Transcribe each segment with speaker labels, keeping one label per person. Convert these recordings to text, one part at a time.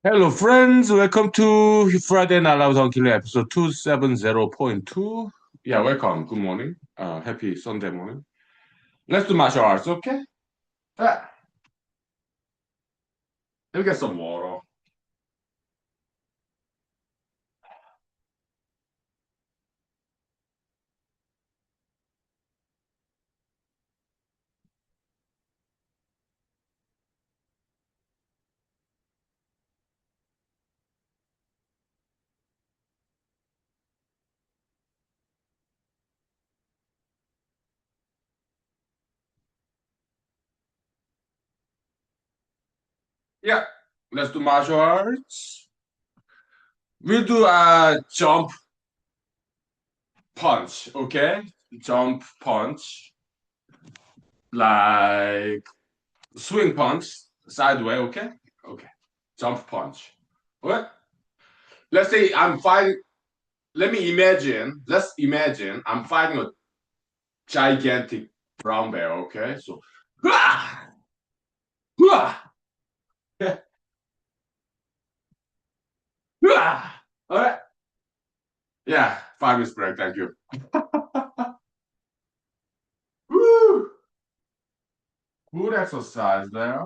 Speaker 1: Hello, friends. Welcome to Friday Night Live on Killer episode 270.2. Yeah, welcome. Good morning. Happy Sunday morning. Let's do martial arts, okay? Uh, let me get some water. Yeah, let's do martial arts. We'll do a jump punch, okay? Jump punch, like swing punch, sideways, okay? Okay. Jump punch. What? Let's say I'm fighting. Let's imagine I'm fighting a gigantic brown bear, okay? So, hua, hua, hua. All right. Yeah, 5 minutes break. Thank you. Woo! Good exercise there.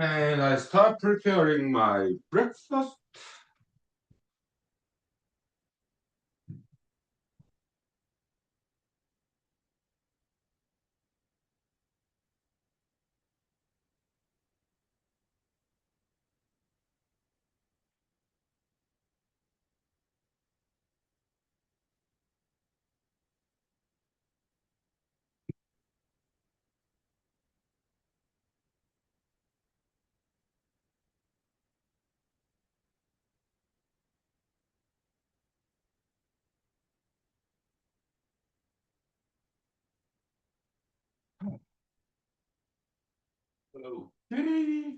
Speaker 1: And I start preparing my breakfast. Okay.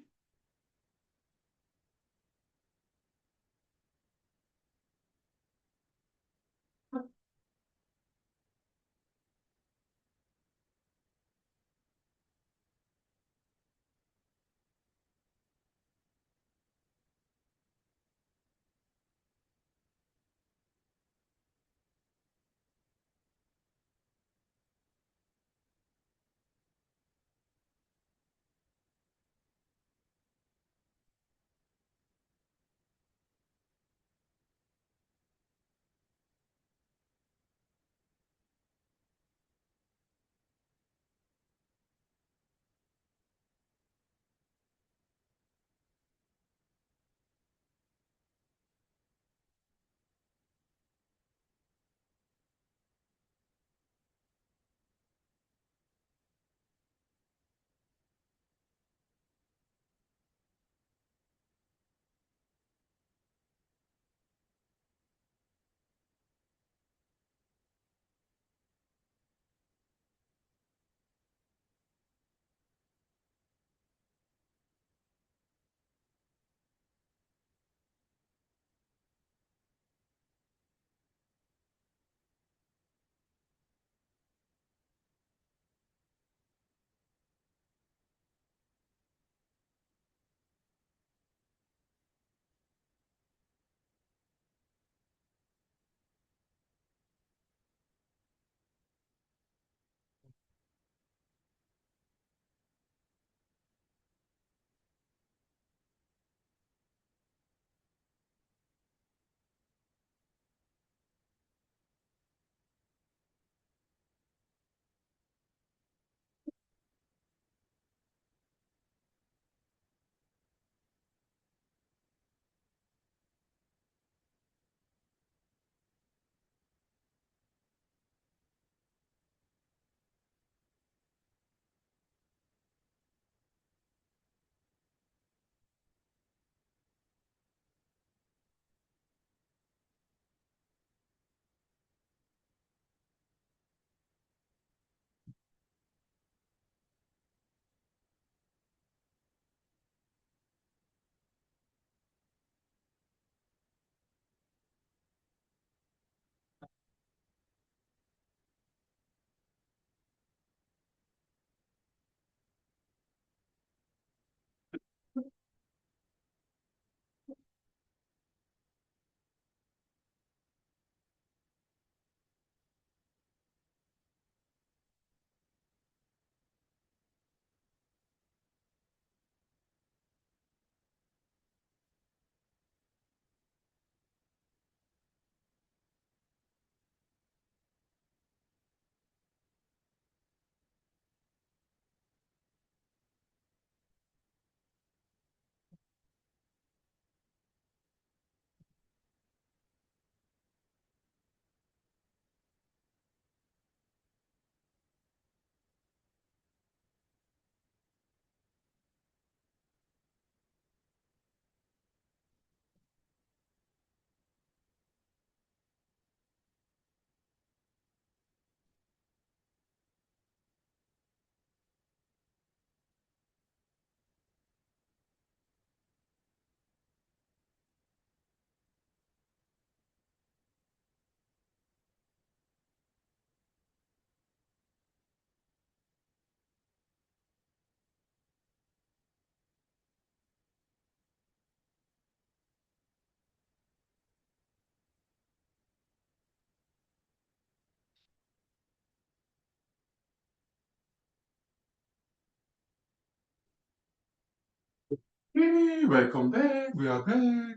Speaker 1: Hey, welcome back. We are back.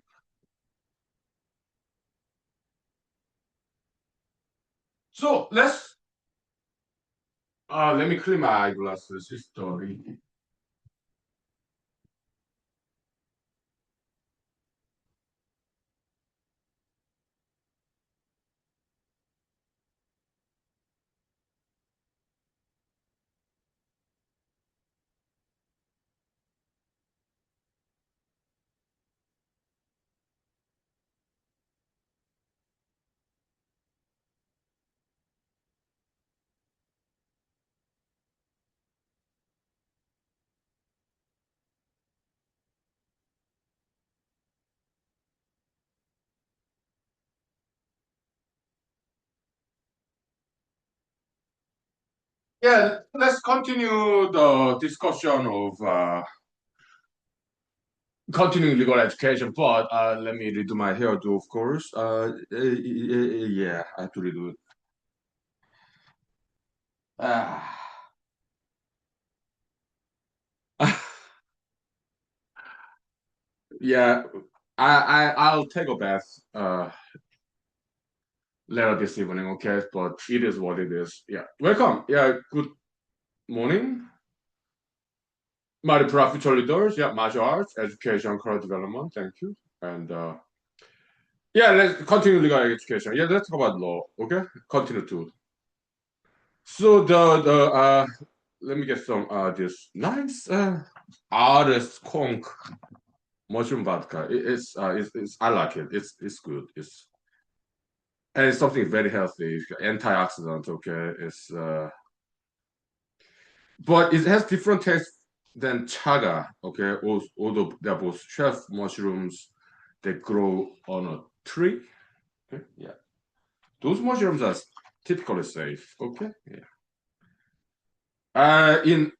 Speaker 1: So let me clean my eyeglasses. History. Yeah, let's continue the discussion of continuing legal education. But let me redo my hairdo, of course. Yeah, I have to redo it. Ah. Yeah, I'll take a bath later this evening, okay? But it is what it is. Yeah. Welcome. Yeah, good morning. My professional leaders, yeah, martial arts, education, career development. Thank you. And yeah, let's continue legal education. Yeah, let's talk about law. Okay, continue to. So the let me get some this nice artist conch mushroom vodka. It's I like it. It's good. It's and it's something very healthy. Antioxidant. Okay, it's but it has different taste than chaga. Okay, although they're both chef mushrooms that grow on a tree. Okay, yeah, those mushrooms are typically safe. Okay, yeah. In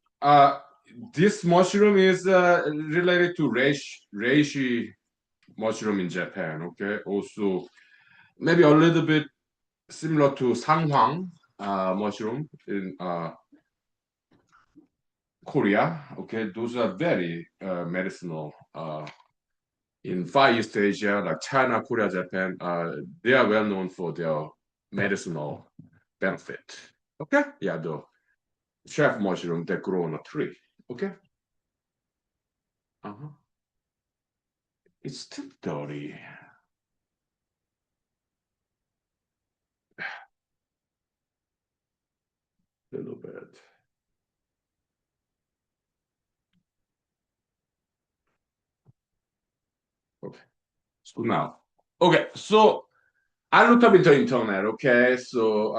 Speaker 1: this mushroom is related to reishi mushroom in Japan. Okay, also maybe a little bit similar to sanghwang mushroom in Korea. Okay, those are very medicinal. In Far East Asia, like China, Korea, Japan, they are well known for their medicinal benefit. Okay, yeah, the chef mushroom that grow on a tree. Okay, uh-huh. It's still dirty. A little bit. Okay, so now, okay, so I looked up into internet. Okay, so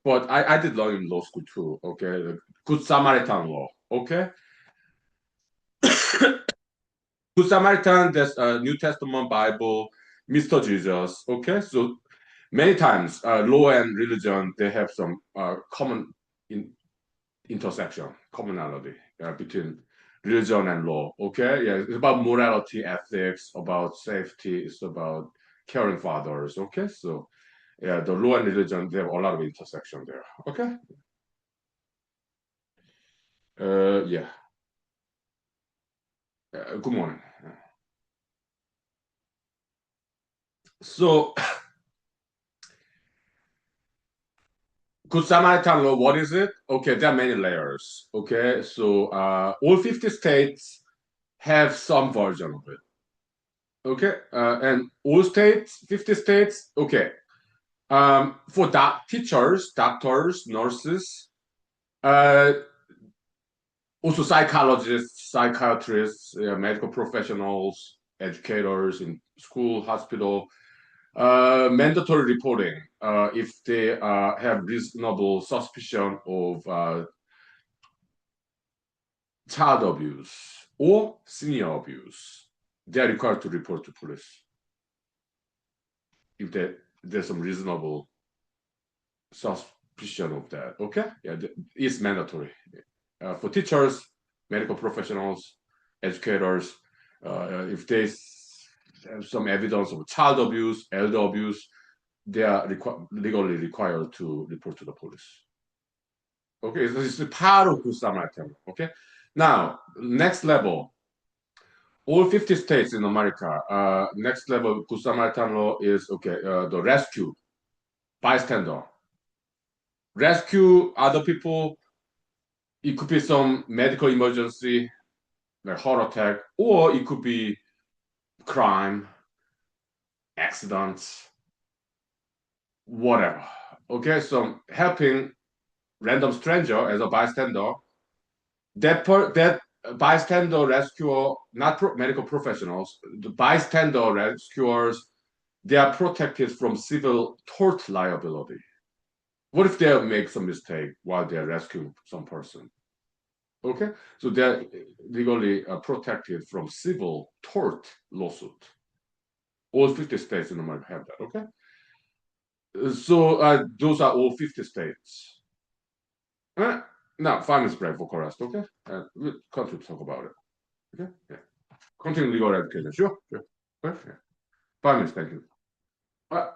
Speaker 1: but I did learn in law school too. Okay, the Good Samaritan law. Okay, Good Samaritan, that's New Testament Bible, Mr. Jesus. Okay, so many times law and religion they have some common in, intersection, commonality between religion and law. Okay, yeah, it's about morality, ethics, about safety, it's about caring for others. Okay, so yeah, the law and religion they have a lot of intersection there. Okay, yeah. Good morning. So, Good Samaritan law, what is it? Okay, there are many layers. Okay, so all 50 states have some version of it. Okay, and all states, 50 states, okay. For teachers, doctors, nurses, uh, also psychologists, psychiatrists, medical professionals, educators in school, hospital, mandatory reporting if they have reasonable suspicion of child abuse or senior abuse. They are required to report to police if there's some reasonable suspicion of that. Okay, yeah, it's mandatory for teachers, medical professionals, educators. If there's some evidence of child abuse, elder abuse, they are legally required to report to the police. Okay, so it's part of Good Samaritan. Okay, now next level. All 50 states in America. Next level, Good Samaritan law is okay. The rescue, bystander, rescue other people. It could be some medical emergency, like heart attack, or it could be crime, accidents, whatever. Okay, so helping random stranger as a bystander. That bystander rescuer, not medical professionals, the bystander rescuers, they are protected from civil tort liability. What if they make some mistake while they're rescuing some person? Okay, so they're legally protected from civil tort lawsuit. All 50 states in America have that. Okay, so those are all 50 states. Uh, Now, 5 minutes break for chorus. Okay, we'll continue to talk about it. Okay, yeah. Continue legal education. Sure, sure. Okay. Yeah. 5 minutes. Thank you. Uh,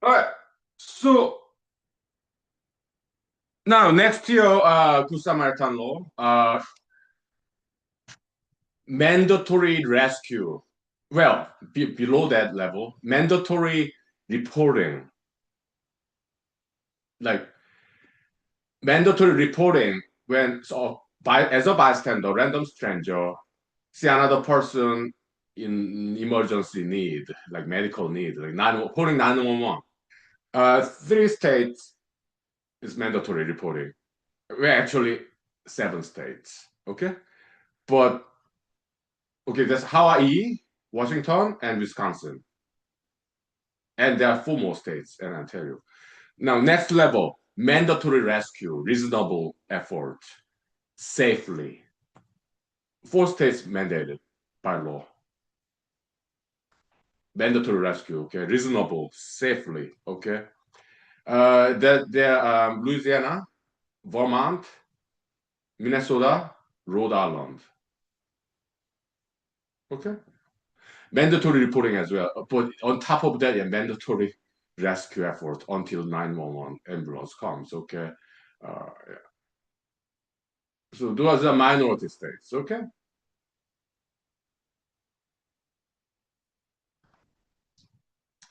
Speaker 1: all right. So now next year, Good Samaritan law, mandatory rescue. Well, below that level, mandatory reporting, like mandatory reporting when so by as a bystander, random stranger see another person in emergency need, like medical need, like calling 911. 3 states is mandatory reporting. We're actually 7 states. Okay, but okay, that's Hawaii, Washington, and Wisconsin, and there are 4 more states and Ontario. Now, next level, mandatory rescue, reasonable effort, safely. 4 states mandated by law. Mandatory rescue, okay, reasonable, safely, okay. That there, Louisiana, Vermont, Minnesota, Rhode Island, okay. Mandatory reporting as well, but on top of that, yeah, mandatory rescue effort until 911 ambulance comes, okay. Yeah. So those are minority states, okay.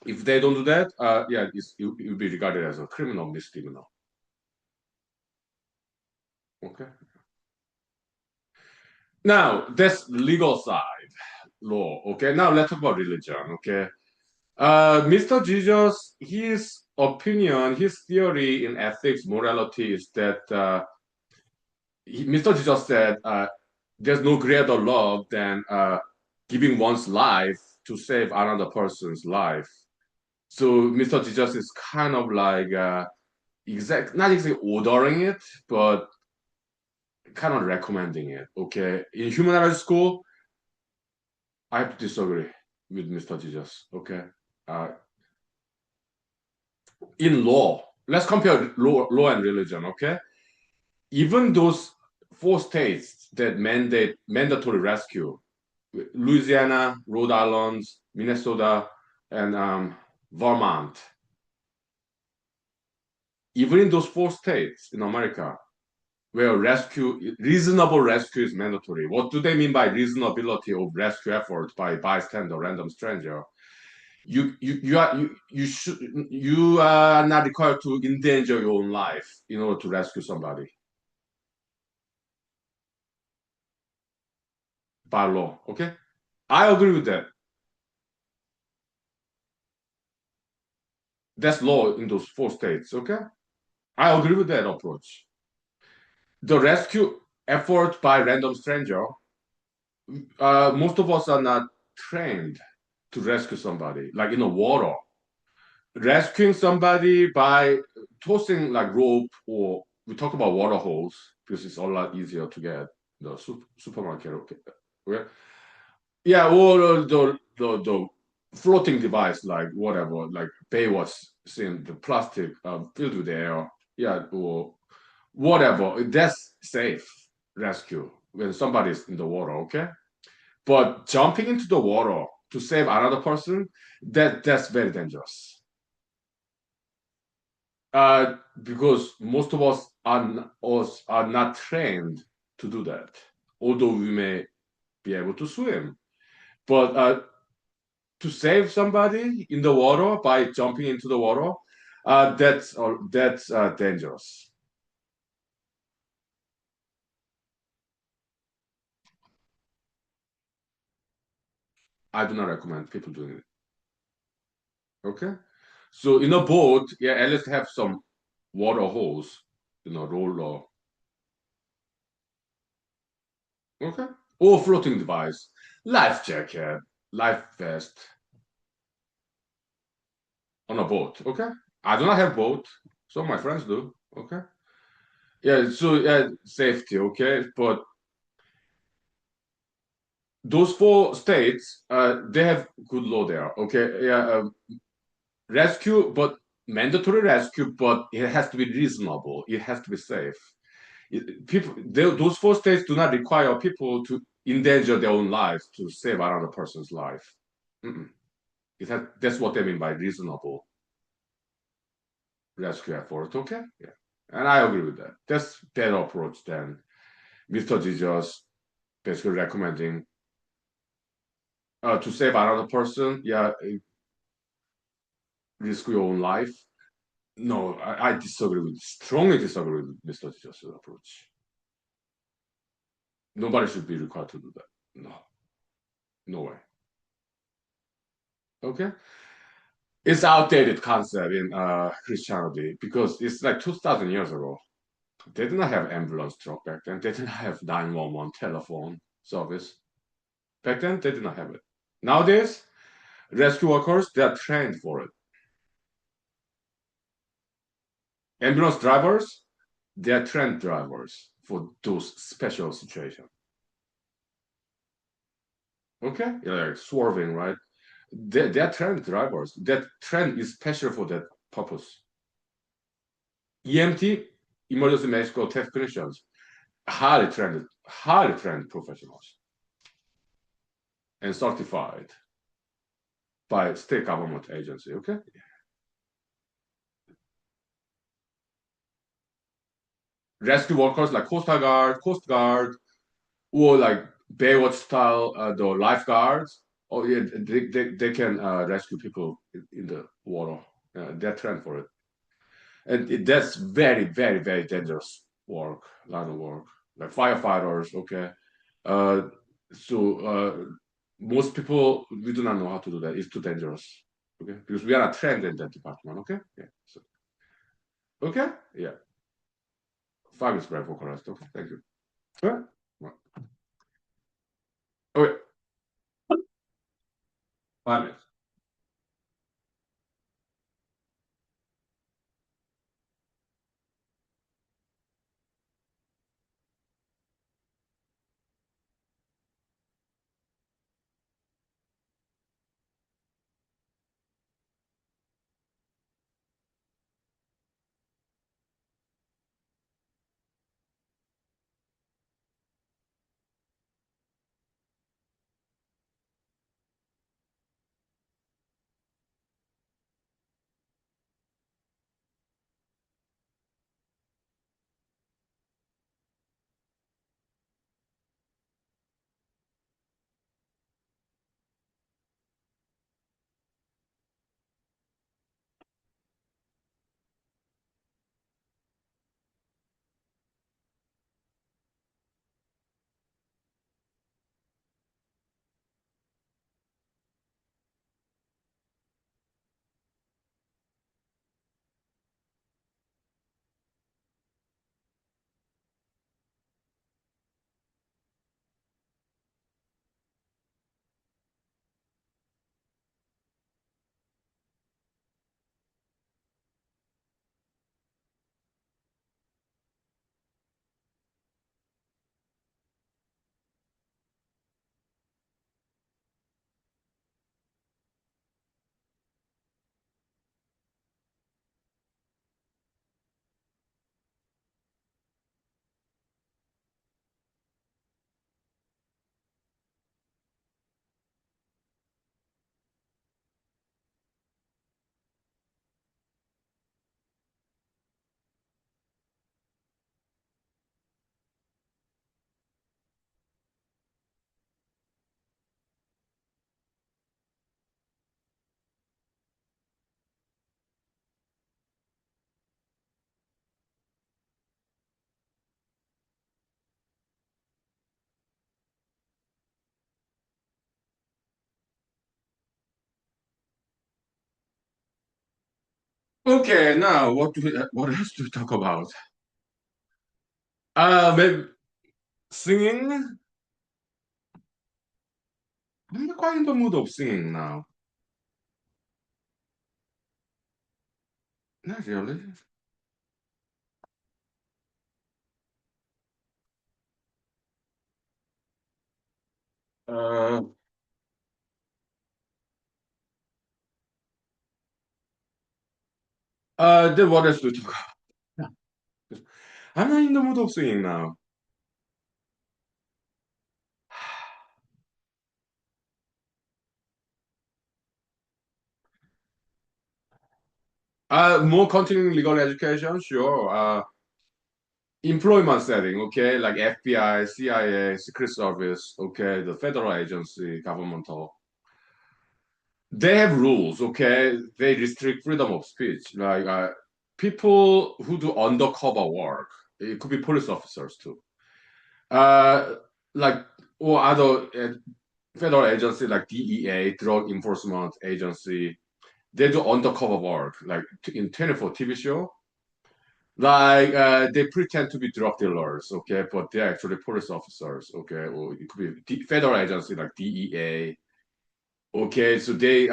Speaker 1: If they don't do that, yeah, it will be regarded as a criminal misdemeanor. Okay. Now that's legal side law. Okay. Now let's talk about religion. Okay. Mr. Jesus, his opinion, his theory in ethics, morality is that Mr. Jesus said there's no greater love than giving one's life to save another person's life. So Mr. Jesus is kind of like not exactly ordering it, but kind of recommending it. Okay, in humanology school, I have to disagree with Mr. Jesus. Okay, uh, in law, let's compare law and religion. Okay, even those 4 states that mandate mandatory rescue, Louisiana, Rhode Island, Minnesota, and Vermont. Even in those four states in America, where reasonable rescue is mandatory. What do they mean by reasonability of rescue effort by bystander, random stranger? You are not required to endanger your own life in order to rescue somebody by law. Okay, I agree with that. That's law in those four states. Okay, I agree with that approach. The rescue effort by random stranger, most of us are not trained to rescue somebody, like in the water. Rescuing somebody by tossing like rope, or we talk about water hose because it's a lot easier to get the supermarket. Okay, yeah, or the floating device, like whatever, like Baywatch scene, the plastic filled with air, yeah, or whatever. That's safe rescue when somebody's in the water. Okay, but jumping into the water to save another person, that's very dangerous. Because most of us are not trained to do that. Although we may be able to swim, but to save somebody in the water by jumping into the water, that's dangerous. I do not recommend people doing it. Okay, so in a boat, yeah, at least have some water hose, roller. Okay, or floating device, life jacket, life vest on a boat. Okay, I do not have boat, so my friends do. Okay, yeah, so yeah, safety. Okay, but those four states, they have good law there. Okay, yeah, rescue, but mandatory rescue, but it has to be reasonable. It has to be safe. Those four states do not require people to endanger their own lives to save another person's life. Mm-mm. That's what they mean by reasonable rescue effort. Okay, yeah, and I agree with that. That's better approach than Mr. Jesus basically recommending to save another person. Yeah, risk your own life. No, I disagree with, strongly disagree with Mr. Jesus' approach. Nobody should be required to do that. No, no way. Okay, it's outdated concept in Christianity because it's like 2,000 years ago. They did not have ambulance truck back then. They did not have 911 telephone service back then. They did not have it. Nowadays, rescue workers, they are trained for it. Ambulance drivers, they are trained drivers for those special situations. Okay, yeah, like swerving, right? They're trained drivers. That train is special for that purpose. EMT, emergency medical technicians, highly trained professionals, and certified by state government agency. Okay, rescue workers like Coast Guard, or like Baywatch style, the lifeguards. Oh yeah, they can rescue people in the water. They're trained for it, and that's very very very dangerous work, line of work. Like firefighters, okay. Uh, so most people, we do not know how to do that. It's too dangerous, okay, because we are not trained in that department. Okay, yeah. So, okay, yeah. 5 is very focused. Okay, thank you. Yeah. Okay, 5 minutes. Okay, now what else do we talk about? Maybe singing. I'm quite in the mood of singing now. Not really. Uh, then what else do we talk about? I'm not in the mood of singing now. More continuing legal education, sure. Employment setting, okay, like FBI, CIA, Secret Service, okay, the federal agency, governmental. They have rules, okay? They restrict freedom of speech. Like people who do undercover work, it could be police officers too. Uh, like or other federal agency like DEA, Drug Enforcement Agency, they do undercover work, like in 24 TV show. Like they pretend to be drug dealers, okay, but they're actually police officers, okay, or it could be federal agency like DEA, okay. So they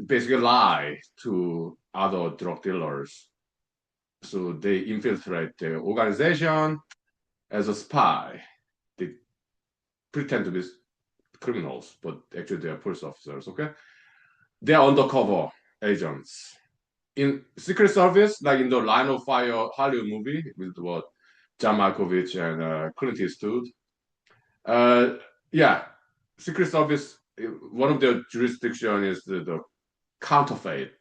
Speaker 1: basically lie to other drug dealers, so they infiltrate the organization as a spy. They pretend to be criminals, but actually they are police officers, okay. They are undercover agents in Secret Service, like in the Line of Fire Hollywood movie with what John Malkovich and Clint Eastwood. Uh, yeah, Secret Service. One of their jurisdiction is the counterfeit,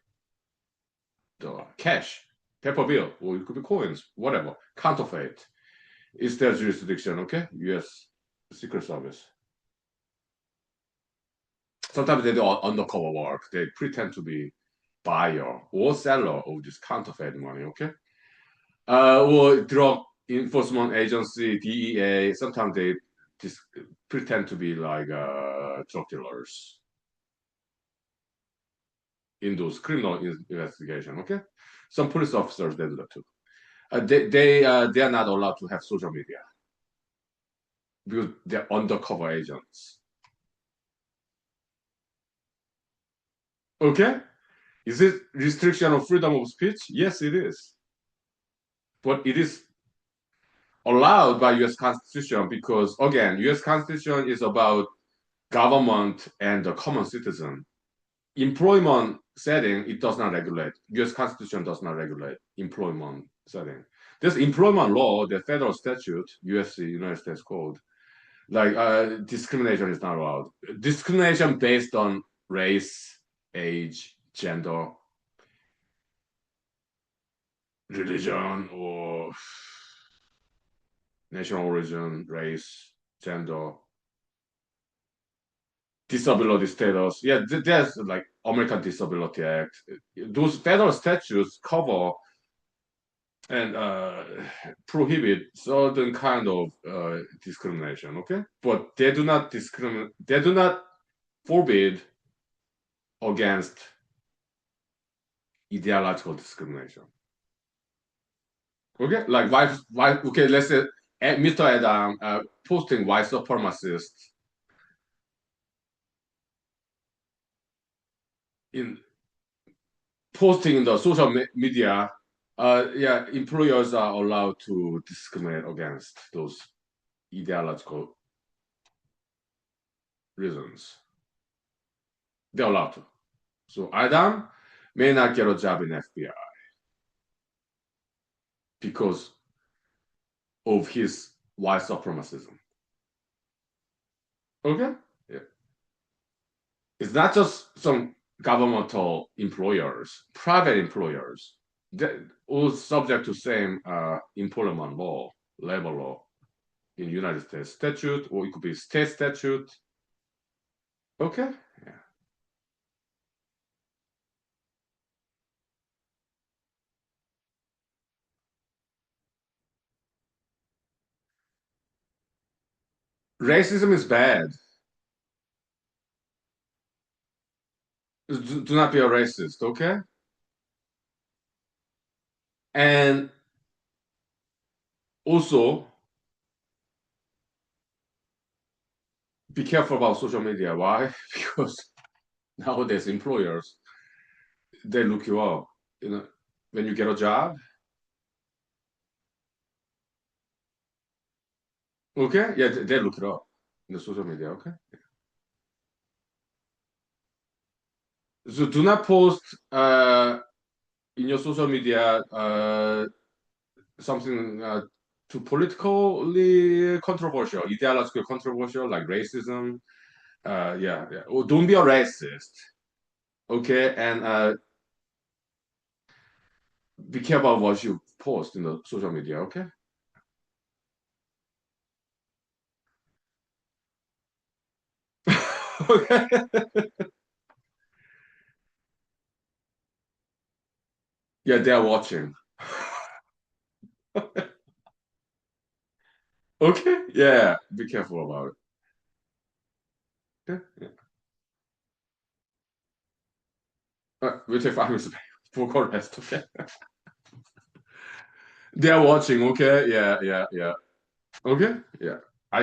Speaker 1: the cash, paper bill, or it could be coins, whatever. Counterfeit is their jurisdiction. Okay, U.S. Secret Service. Sometimes they do undercover work. They pretend to be buyer or seller of this counterfeit money. Okay, or drug enforcement agency, DEA. Sometimes they just pretend to be like drug dealers in those criminal investigation. Okay, some police officers they do that too. They are not allowed to have social media because they're undercover agents. Okay, is it restriction of freedom of speech? Yes, it is, but it is allowed by U.S. Constitution because again, U.S. Constitution is about government and the common citizen. Employment setting, it does not regulate. U.S. Constitution does not regulate employment setting. There's employment law, the federal statute, USC, United States Code. Like discrimination is not allowed. Discrimination based on race, age, gender, religion, or national origin, race, gender, disability status. Yeah, there's like American Disability Act. Those federal statutes cover and prohibit certain kind of discrimination. Okay, but they do not discriminate. They do not forbid against ideological discrimination. Okay, like why? Okay, let's say Mr. Adam posting white supremacists in posting in the social media. Yeah, employers are allowed to discriminate against those ideological reasons. They're allowed to. So Adam may not get a job in FBI because of his white supremacism. Okay? Yeah. It's not just some governmental employers, private employers, that all subject to same employment law, labor law in United States statute, or it could be state statute. Okay? Yeah. Racism is bad. Do not be a racist, okay? And also be careful about social media. Why? Because nowadays employers they look you up. You know, when you get a job, okay, yeah, they look it up in the social media. Okay, so do not post in your social media something too politically controversial, ideologically controversial, like racism. Yeah, yeah. Oh, don't be a racist. Okay, and be careful about what you post in the social media. Okay. Okay. Yeah, they're watching. Okay. Yeah, be careful about it. Okay. Yeah. We'll take 5 minutes for call rest. Okay. They're watching. Okay. Yeah. Yeah. Yeah. Okay. Yeah.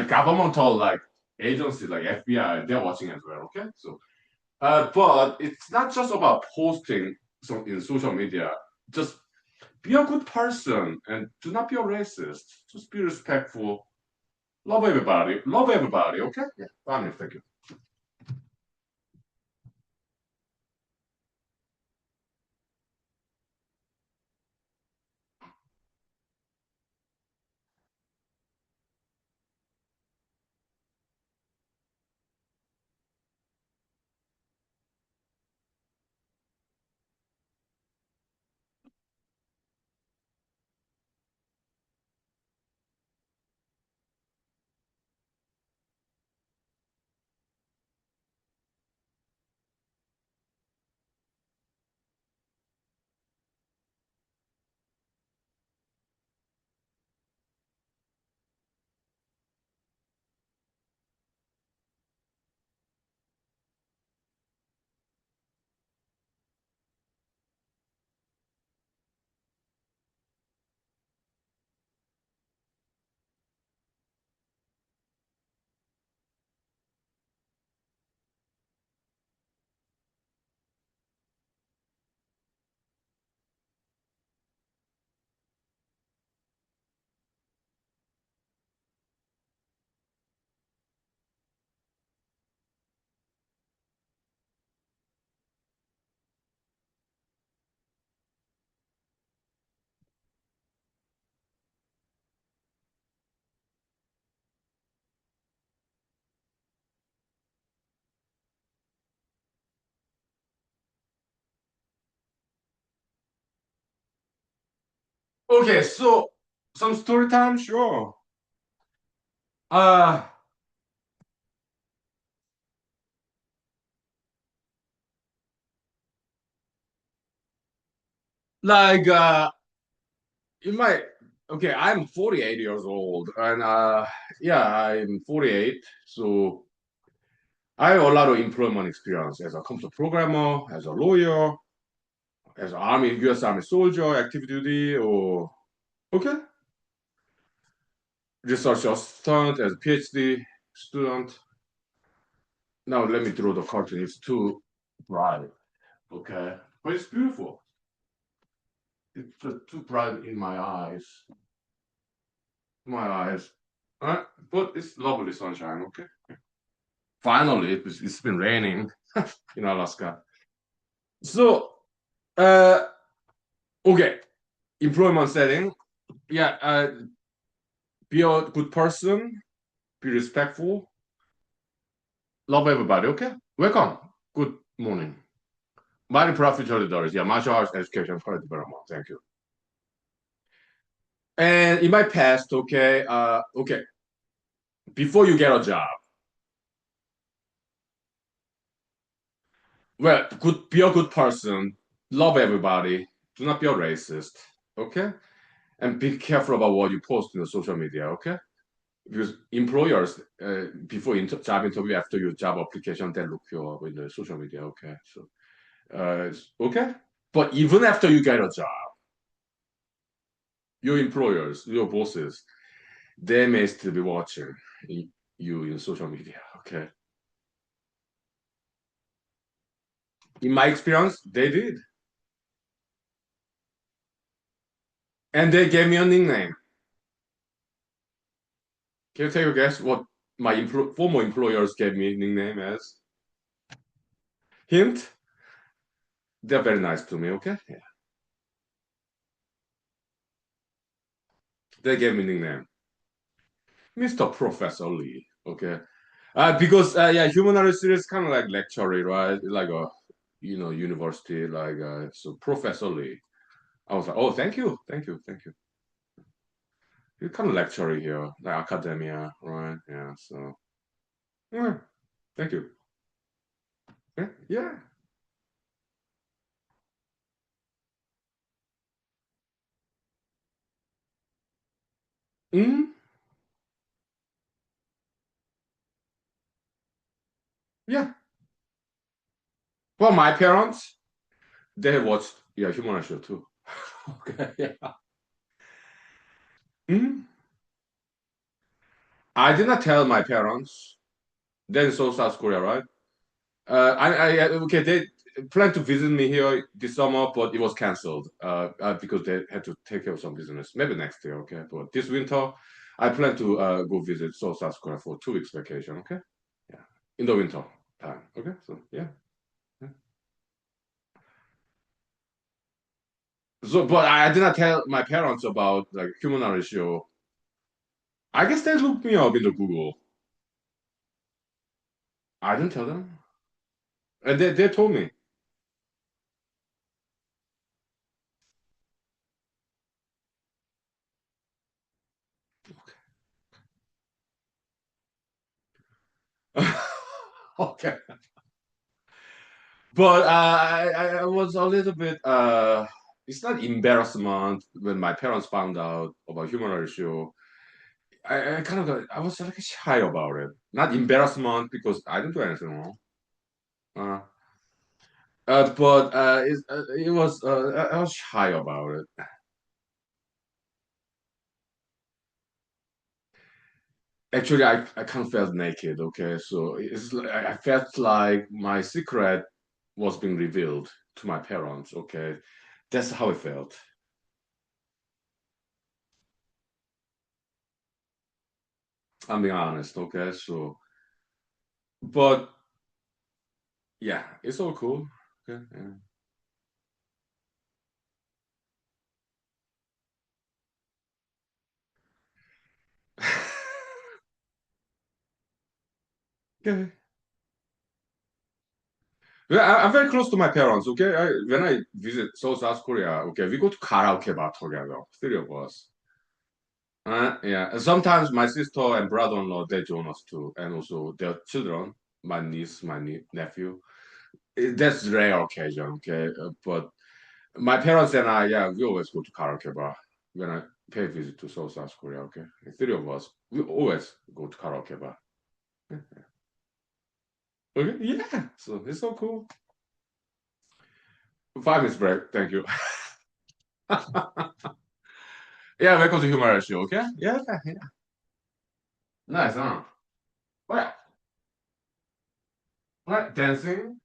Speaker 1: Governmental like agencies like FBI, they're watching as well. Okay. So, but it's not just about posting some in social media. Just be a good person and do not be a racist. Just be respectful. Love everybody. Love everybody. Okay. Yeah. Fine. Thank you. Okay. So some story time. Sure. Uh, like in my okay, I'm 48 years old, and yeah, I'm 48. So I have a lot of employment experience as a computer programmer, as a lawyer, as an army, U.S. Army soldier, active duty, or okay, research assistant, as a PhD student. Now let me draw the curtain. It's too bright, okay, but it's beautiful. It's just too bright in my eyes. My eyes. But it's lovely sunshine, okay? Finally, it's been raining in Alaska. So, uh, okay, employment setting. Yeah, be a good person, be respectful, love everybody, okay? Welcome. Good morning. Body profit dollars. Yeah, martial arts education for development. Thank you. And in my past, okay, okay, before you get a job, well, good, be a good person, love everybody, do not be a racist, okay? And be careful about what you post in the social media, okay? Because employers, before job interview, after your job application, they look you up in the social media, okay? So, okay? But even after you get a job, your employers, your bosses, they may still be watching you in social media. Okay. In my experience, they did, and they gave me a nickname. Can you take a guess what my former employers gave me nickname as? Hint: they're very nice to me. Okay. Yeah. They gave me nickname Mr. Professor Lee. Okay. Because yeah, human analysis is kind of like lecture, right? Like a university, like so Professor Lee. I was like, oh, thank you, thank you, thank you. You're kind of lecture here, like academia, right? Yeah. So yeah, thank you. Yeah. Yeah. Mm, yeah. Well, my parents, they watched human show too. Okay. Yeah. Mm. I did not tell my parents. Then so South Korea, right? Okay, they planned to visit me here this summer, but it was canceled because they had to take care of some business. Maybe next year, okay? But this winter, I plan to go visit South Korea for 2 weeks vacation, okay? Yeah, in the winter time, okay? So yeah. Yeah. So, but I did not tell my parents about like human ratio. I guess they looked me up in the Google. I didn't tell them, and they told me. Okay. But I was a little bit it's not embarrassment when my parents found out about human rights show. I kind of I was like shy about it. Not embarrassment because I didn't do anything wrong. Uh, but it was I was shy about it. Actually, I kind of felt naked. Okay, so it's I felt like my secret was being revealed to my parents. Okay, that's how it felt. I'm being honest. Okay, so but yeah, it's all cool. Okay, yeah. Okay. Yeah, I'm very close to my parents. Okay, when I visit South Korea, okay, we go to karaoke bar together, 3 of us. Yeah, and sometimes my sister and brother-in-law they join us too, and also their children, my niece, my nephew. That's rare occasion, okay. But my parents and I, yeah, we always go to karaoke bar when I pay visit to South Korea. Okay, 3 of us, we always go to karaoke bar. Okay, yeah, so it's so cool. 5 minutes break. Thank you. Yeah, welcome to Humor Show. Okay. Yeah, yeah. Nice, huh? What? What? Dancing?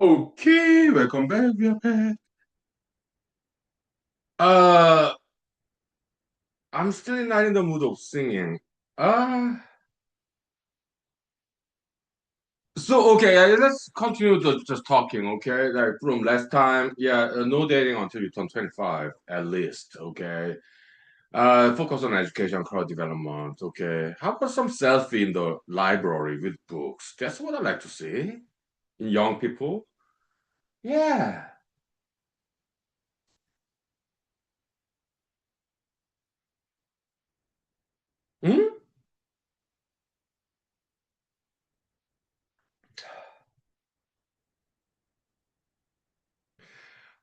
Speaker 1: Okay, welcome back. We are back. Uh, I'm still not in the mood of singing. Uh, so okay, let's continue just talking. Okay, like from last time. Yeah, no dating until you turn 25 at least. Okay. Focus on education, career development. Okay. How about some selfie in the library with books? That's what I like to see in young people. Yeah. Hmm?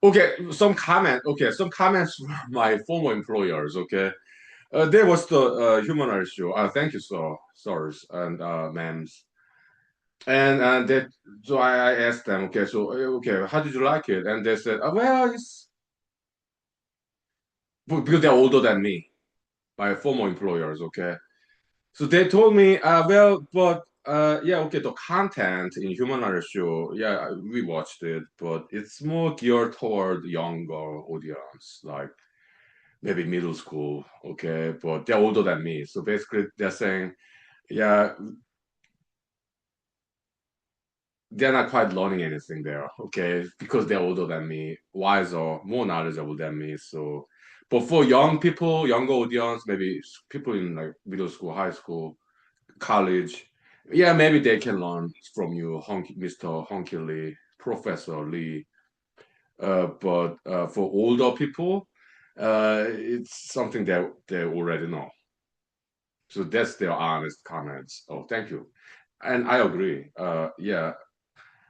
Speaker 1: Okay, some comments from my former employers. Okay, there was the human show. Thank you, sirs and ma'ams. And that so I asked them, okay, so okay, how did you like it? And they said, well, it's because they're older than me, my former employers. Okay, so they told me, well, but yeah, okay, the content in human show, yeah, we watched it, but it's more geared toward younger audience, like maybe middle school, okay, but they're older than me. So basically, they're saying, yeah, they're not quite learning anything there, okay, because they're older than me, wiser, more knowledgeable than me. So, but for young people, younger audience, maybe people in like middle school, high school, college, yeah, maybe they can learn from you, Mr. Huhnkie Lee, Professor Lee. But for older people, it's something that they already know. So that's their honest comments. Oh, thank you. And I agree. Yeah,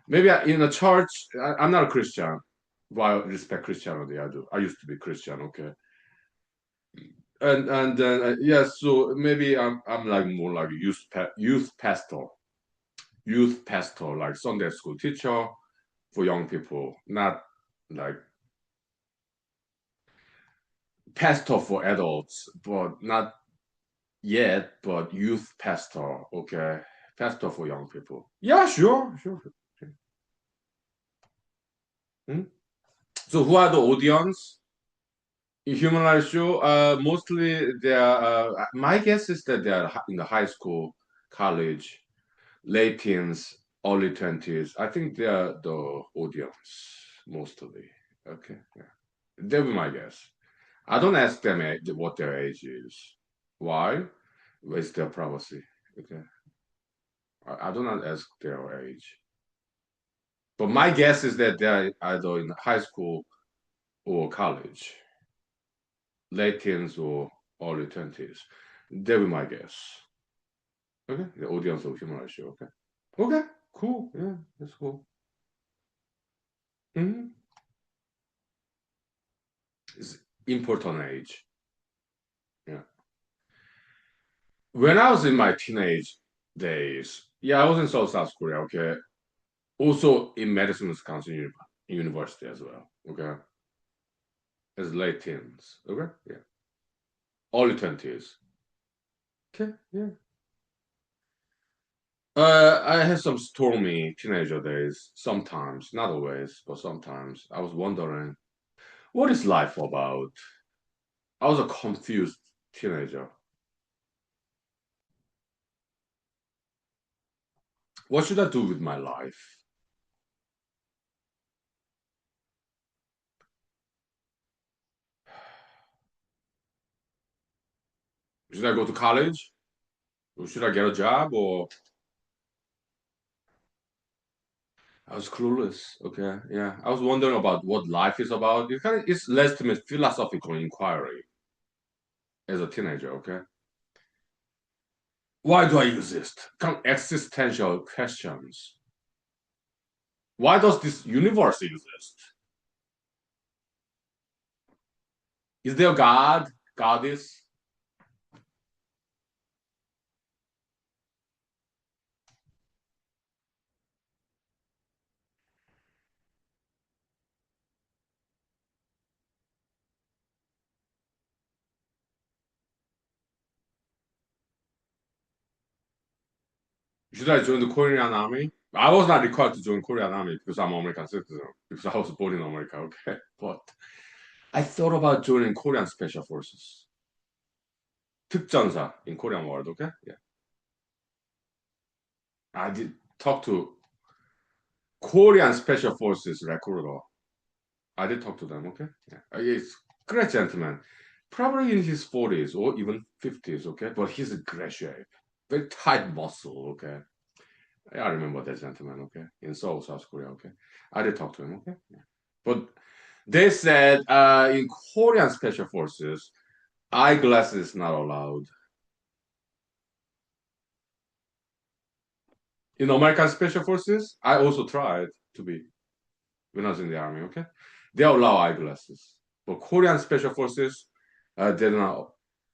Speaker 1: maybe in a church, I'm not a Christian, but I respect Christianity. I do. I used to be Christian. Okay, and then yeah, so maybe I'm like more like youth pastor, like Sunday school teacher for young people, not like pastor for adults, but not yet, but youth pastor. Okay, pastor for young people. Yeah, sure, sure. Hmm? So who are the audience? Human rights show, mostly they are. My guess is that they are in the high school, college, late teens, early 20s. I think they are the audience mostly. Okay, yeah, that would be my guess. I don't ask them what their age is. Why? It's their privacy. Okay, I do not ask their age. But my guess is that they are either in high school or college, late teens or early 20s. That would be my guess. Okay, the audience of human rights show. Okay, okay, cool. Yeah, that's cool. Hmm. It's important age. Yeah. When I was in my teenage days, yeah, I was in South Korea. Okay, also in Madison, Wisconsin University as well. Okay, as late teens. Okay, yeah, early 20s. Okay, yeah. I had some stormy teenager days. Sometimes, not always, but sometimes. I was wondering, what is life about? I was a confused teenager. What should I do with my life? Should I go to college? Or should I get a job? Or I was clueless. Okay, yeah. I was wondering about what life is about. It's less to me philosophical inquiry as a teenager. Okay, why do I exist? Kind of existential questions. Why does this universe exist? Is there a God? Goddess? Should I join the Korean army? I was not required to join Korean Army because I'm American citizen, because I was born in America, okay? But I thought about joining Korean Special Forces. 특전사 in Korean word, okay? Yeah. I did talk to Korean Special Forces recruiter. I did talk to them, okay? Yeah. He's a great gentleman. Probably in his 40s or even 50s, okay? But he's a great shape. Very tight muscle, okay? Yeah, I remember that gentleman, okay? In Seoul, South Korea, okay? I did talk to him, okay? Yeah. But they said in Korean Special Forces, eyeglasses not allowed. In American Special Forces, I also tried to be when I was in the army, okay? They allow eyeglasses. But Korean Special Forces, they do not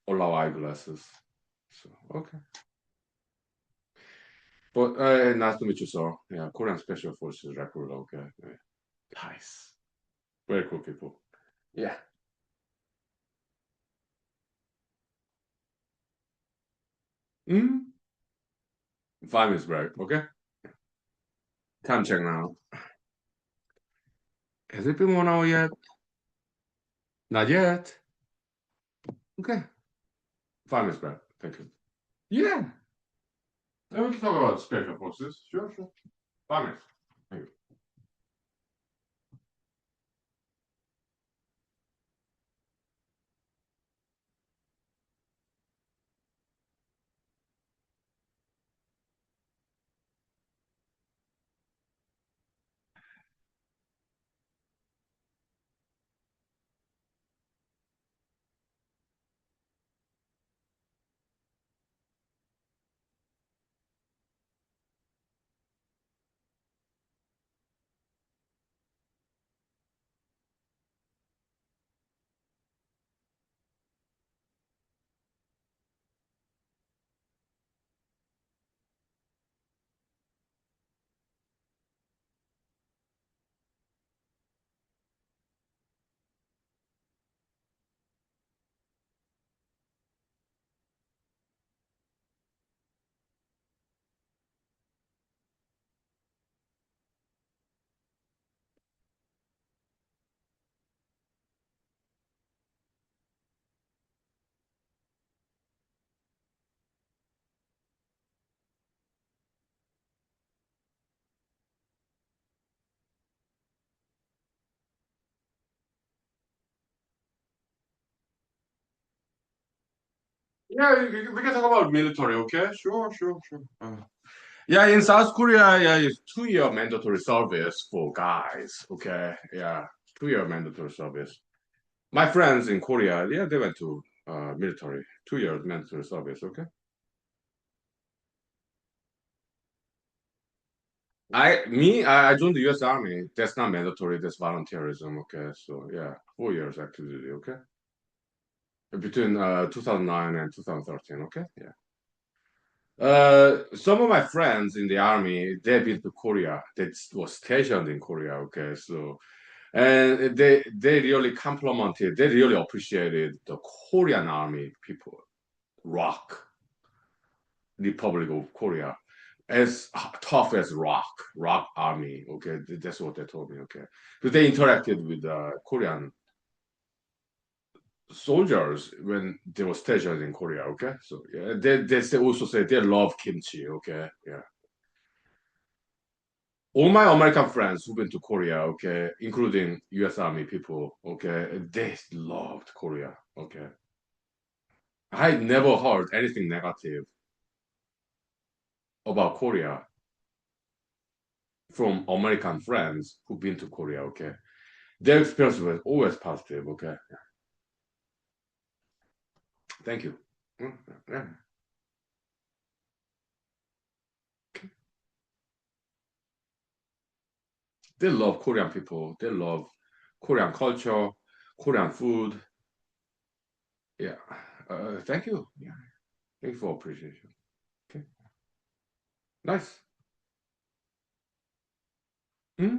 Speaker 1: allow eyeglasses. So, okay. But nice to meet you, sir. Yeah, Korean Special Forces recruit, okay. Yeah. Nice. Very cool people. Yeah. Mm? 5 minutes break, okay? Time check now. Has it been 1 hour yet? Not yet. Okay. 5 minutes break. Thank you. Yeah. And we can talk about special forces. Sure, sure. 5 minutes. Thank you. Yeah, we can talk about military, okay? Sure, sure, sure. Yeah, in South Korea, yeah, it's 2 year mandatory service for guys, okay? Yeah, 2 year mandatory service. My friends in Korea, yeah, they went to military, 2 years mandatory service, okay? I joined the U.S. Army. That's not mandatory. That's volunteerism. Okay, so yeah, 4 years active duty. Okay, between 2009 and 2013. Okay, yeah. Some of my friends in the army, they've been to Korea. They was stationed in Korea. Okay, so and they really complimented. They really appreciated the Korean army people. Rock Republic of Korea as tough as rock army. Okay, that's what they told me. Okay, because they interacted with Korean soldiers when they were stationed in Korea. Okay, so yeah, they also say they love kimchi. Okay, yeah. All my American friends who've been to Korea, okay, including U.S. Army people, okay, they loved Korea. Okay, I never heard anything negative about Korea from American friends who've been to Korea. Okay, their experience was always positive. Okay, thank you. Yeah. They love Korean people. They love Korean culture, Korean food. Yeah. Thank you. Yeah. Thank you for appreciation. Okay. Nice. Hmm?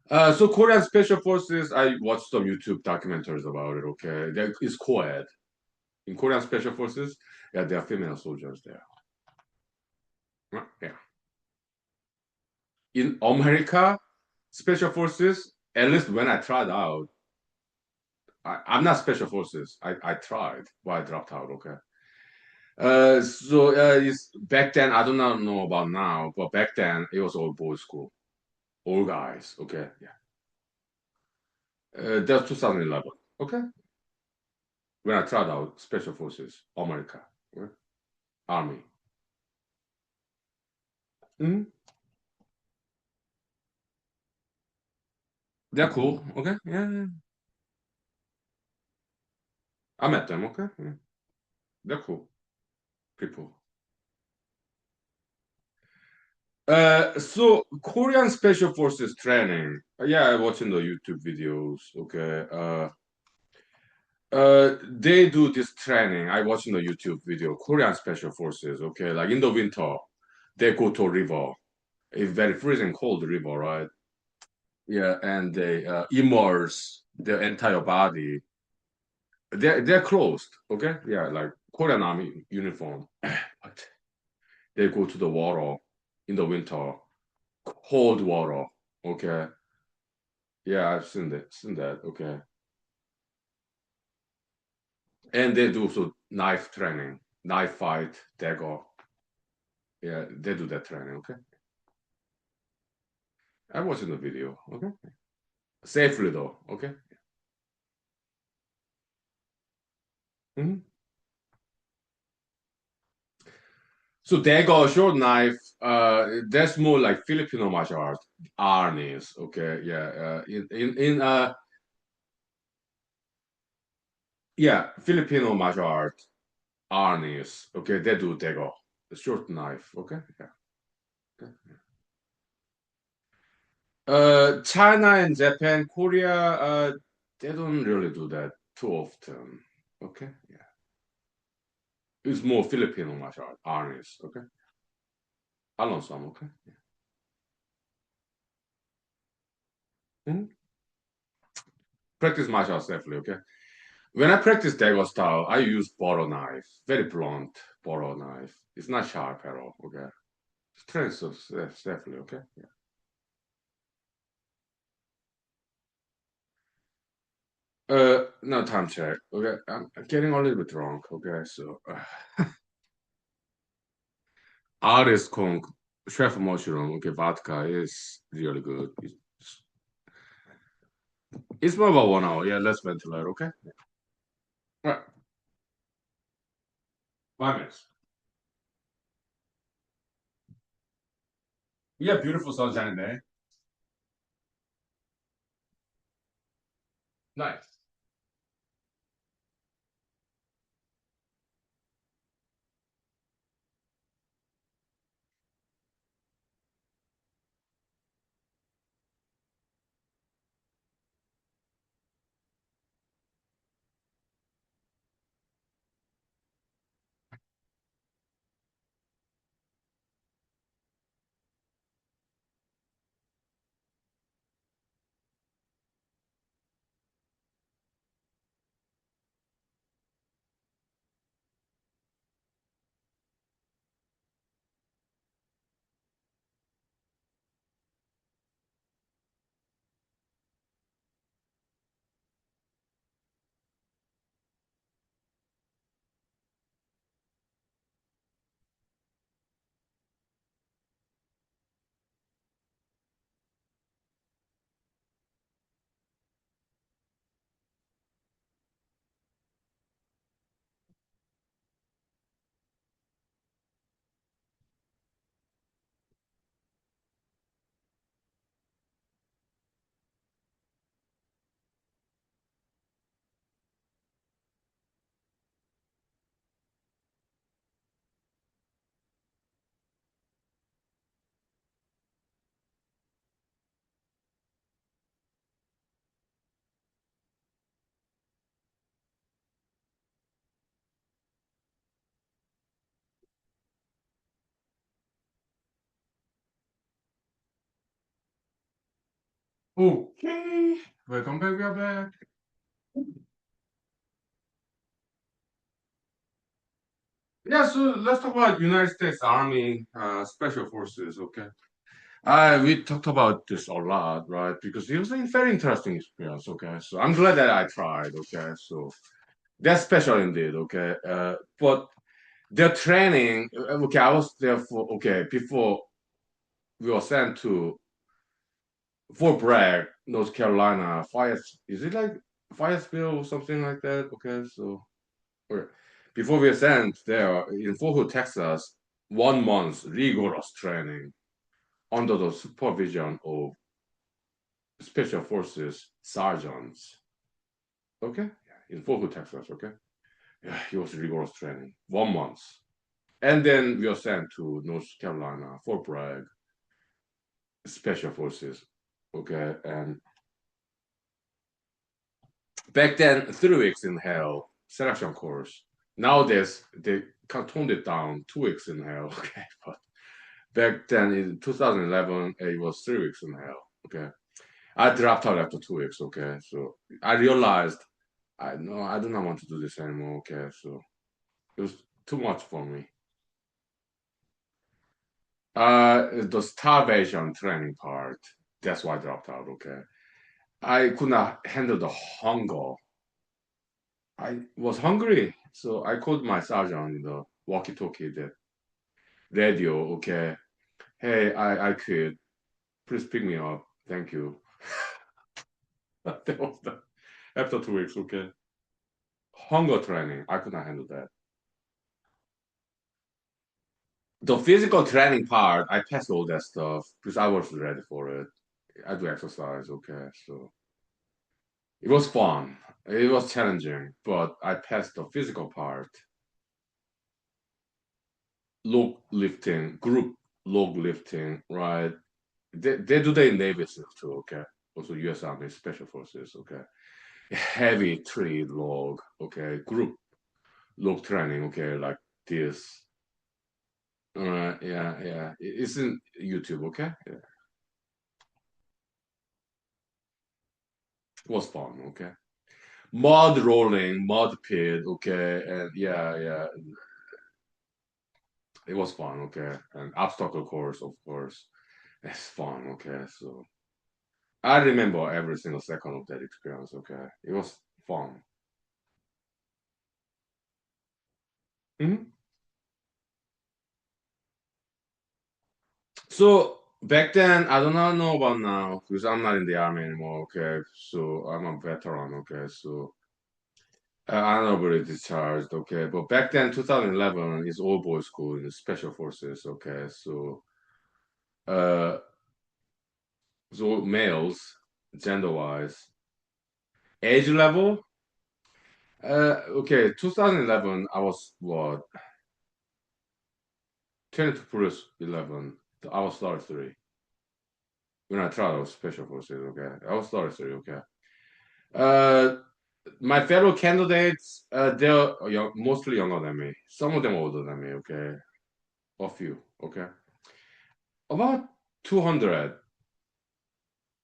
Speaker 1: So Korean Special Forces, I watched some YouTube documentaries about it. Okay, it's co-ed in Korean Special Forces. Yeah, there are female soldiers there. Yeah. In America, special forces, at least when I tried out, I'm not special forces. I tried, but I dropped out. Okay. It's back then. I do not know about now, but back then it was all boys' school, all guys. Okay, yeah. That's 2011. Okay, when I tried out special forces, America, yeah? Army. Hmm. They're cool. Okay, yeah, yeah. I met them. Okay, yeah. They're cool people. So Korean Special Forces training. Yeah, I watching the YouTube videos. Okay. They do this training. I watching the YouTube video. Korean Special Forces. Okay, like in the winter, they go to a river. A very freezing cold river, right? Yeah, and they immerse their entire body. They're closed. Okay. Yeah, like Korean Army uniform. But they go to the water in the winter, cold water. Okay. Yeah, I've seen that. Seen that. Okay. And they do so knife training, knife fight, dagger. Yeah, they do that training. Okay. I watched the video. Okay. Safely though. Okay. Mhm. So dagger, short knife. That's more like Filipino martial art. Arnis. Okay. Yeah. In yeah, Filipino martial art. Arnis. Okay. They do dagger, the short knife. Okay. Yeah. Okay. China and Japan, Korea, they don't really do that too often. Okay, yeah, it's more Filipino martial art, arnis. Okay, I learned some. Okay, Mhm. Practice martial arts definitely. Okay, when I practice Dago style, I use butter knife, very blunt butter knife. It's not sharp at all. Okay, strength of definitely. Okay, yeah. No time check. Okay, I'm getting a little bit drunk. Okay, so. Artist Kong, Chef Mushroom, okay, vodka is really good. It's more about 1 hour. Yeah, let's ventilate, okay? Right, 5 minutes. Yeah, beautiful sunshine day. Nice. Okay, welcome back. We are back. Yeah, so let's talk about United States Army Special Forces, okay? We talked about this a lot, right? Because it was a very interesting experience, okay? So I'm glad that I tried, okay? So that's special indeed, okay? But their training, okay, I was there for, okay, before we were sent to Fort Bragg, North Carolina, is it like Fayetteville or something like that? Okay, so okay. Before we were sent there in Fort Hood, Texas, 1 month rigorous training under the supervision of Special Forces sergeants. Okay, in Fort Hood, Texas. Okay, yeah, it was rigorous training, 1 month, and then we were sent to North Carolina, Fort Bragg, Special Forces. Okay, and back then 3 weeks in hell selection course. Nowadays they toned it down 2 weeks in hell. Okay, but back then in 2011 it was 3 weeks in hell. Okay, I dropped out after 2 weeks. Okay, so I realized I do not want to do this anymore. Okay, so it was too much for me. The starvation training part, that's why I dropped out. Okay, I could not handle the hunger. I was hungry, so I called my sergeant in the walkie-talkie, the radio. Okay, hey, I quit. Please pick me up. Thank you. That was the, after 2 weeks. Okay, hunger training. I could not handle that. The physical training part, I passed all that stuff because I was ready for it. I do exercise. Okay, so it was fun. It was challenging, but I passed the physical part. Log lifting, group log lifting, right? They do that in Navy SEALs too, okay? Also US Army Special Forces, okay? Heavy tree log, okay? Group log training, okay? Like this. Yeah, yeah. It's in YouTube, okay? Yeah. It was fun, okay? Mud rolling, mud pit, okay? And yeah, yeah. It was fun, okay? And obstacle course, of course. It's fun, okay? So I remember every single second of that experience, okay? It was fun. Mhm. So back then, I do not know about now because I'm not in the army anymore. Okay, so I'm a veteran. Okay, so honorably discharged. Okay, but back then, 2011 is all boys school in the special forces. Okay, uh, so males, gender wise, age level. Okay, 2011, I was what 22 plus 11. I was 33 when I tried out special forces. Okay, I was 33. Okay. Uh, my fellow candidates, they're mostly younger than me. Some of them older than me. Okay, a few. Okay, about 200,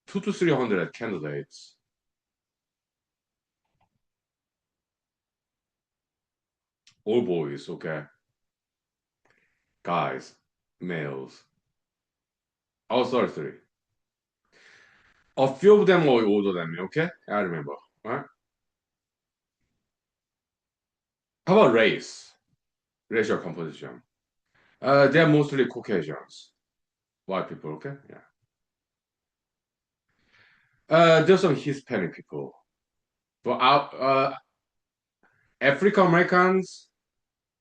Speaker 1: 200 to 300 candidates, all boys. Okay, guys, males. I was 33. A few of them were older than me. Okay, I remember. All right. How about race? Racial composition. They're mostly Caucasians, white people. Okay, yeah. There's some Hispanic people, but African Americans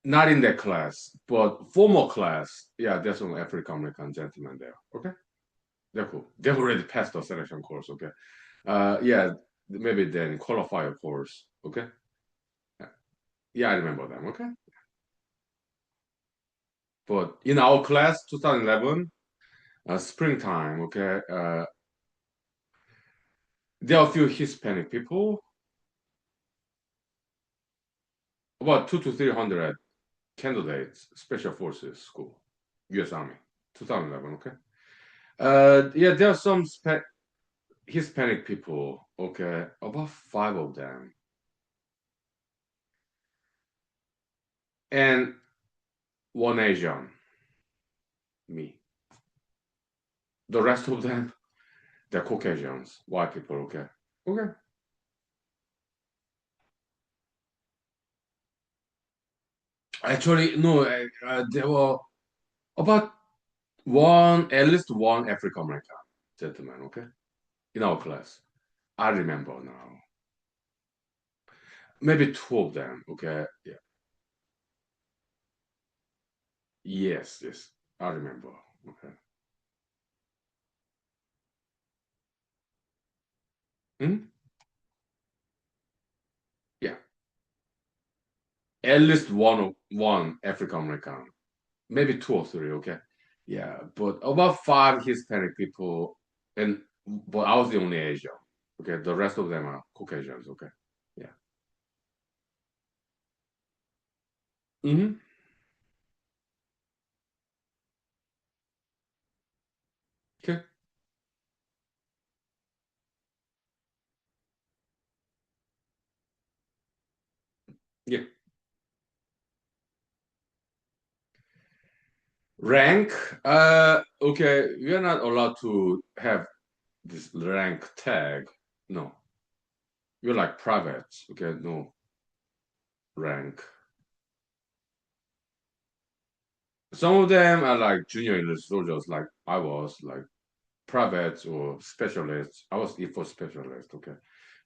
Speaker 1: not in that class, but former class. Yeah, there's some African American gentlemen there. Okay, they're cool. They already passed the selection course. Okay, yeah, maybe then qualifier course. Okay, yeah, yeah, I remember them. Okay, but in our class, 2011, springtime. Okay, there are a few Hispanic people, about 200 to 300 candidates, special forces school, U.S. Army, 2011. Okay, yeah, there are some Hispanic people, okay, about five of them. And one Asian, me. The rest of them, they're Caucasians, white people, okay? Okay. Actually, no, there were about at least one African American gentleman, okay? In our class. I remember now. Maybe two of them, okay? Yeah. Yes, yes. I remember. Okay. Hmm? Yeah. At least one African American. Maybe two or three, okay? Yeah, but about five Hispanic people, and but I was the only Asian. Okay, the rest of them are Caucasians. Okay, yeah. Mm-hmm. Okay. Yeah. Rank. Okay, we are not allowed to have this rank tag. No, you're like private. Okay, no rank. Some of them are like junior enlisted soldiers, like I was, like private or specialist. I was E for specialist, okay.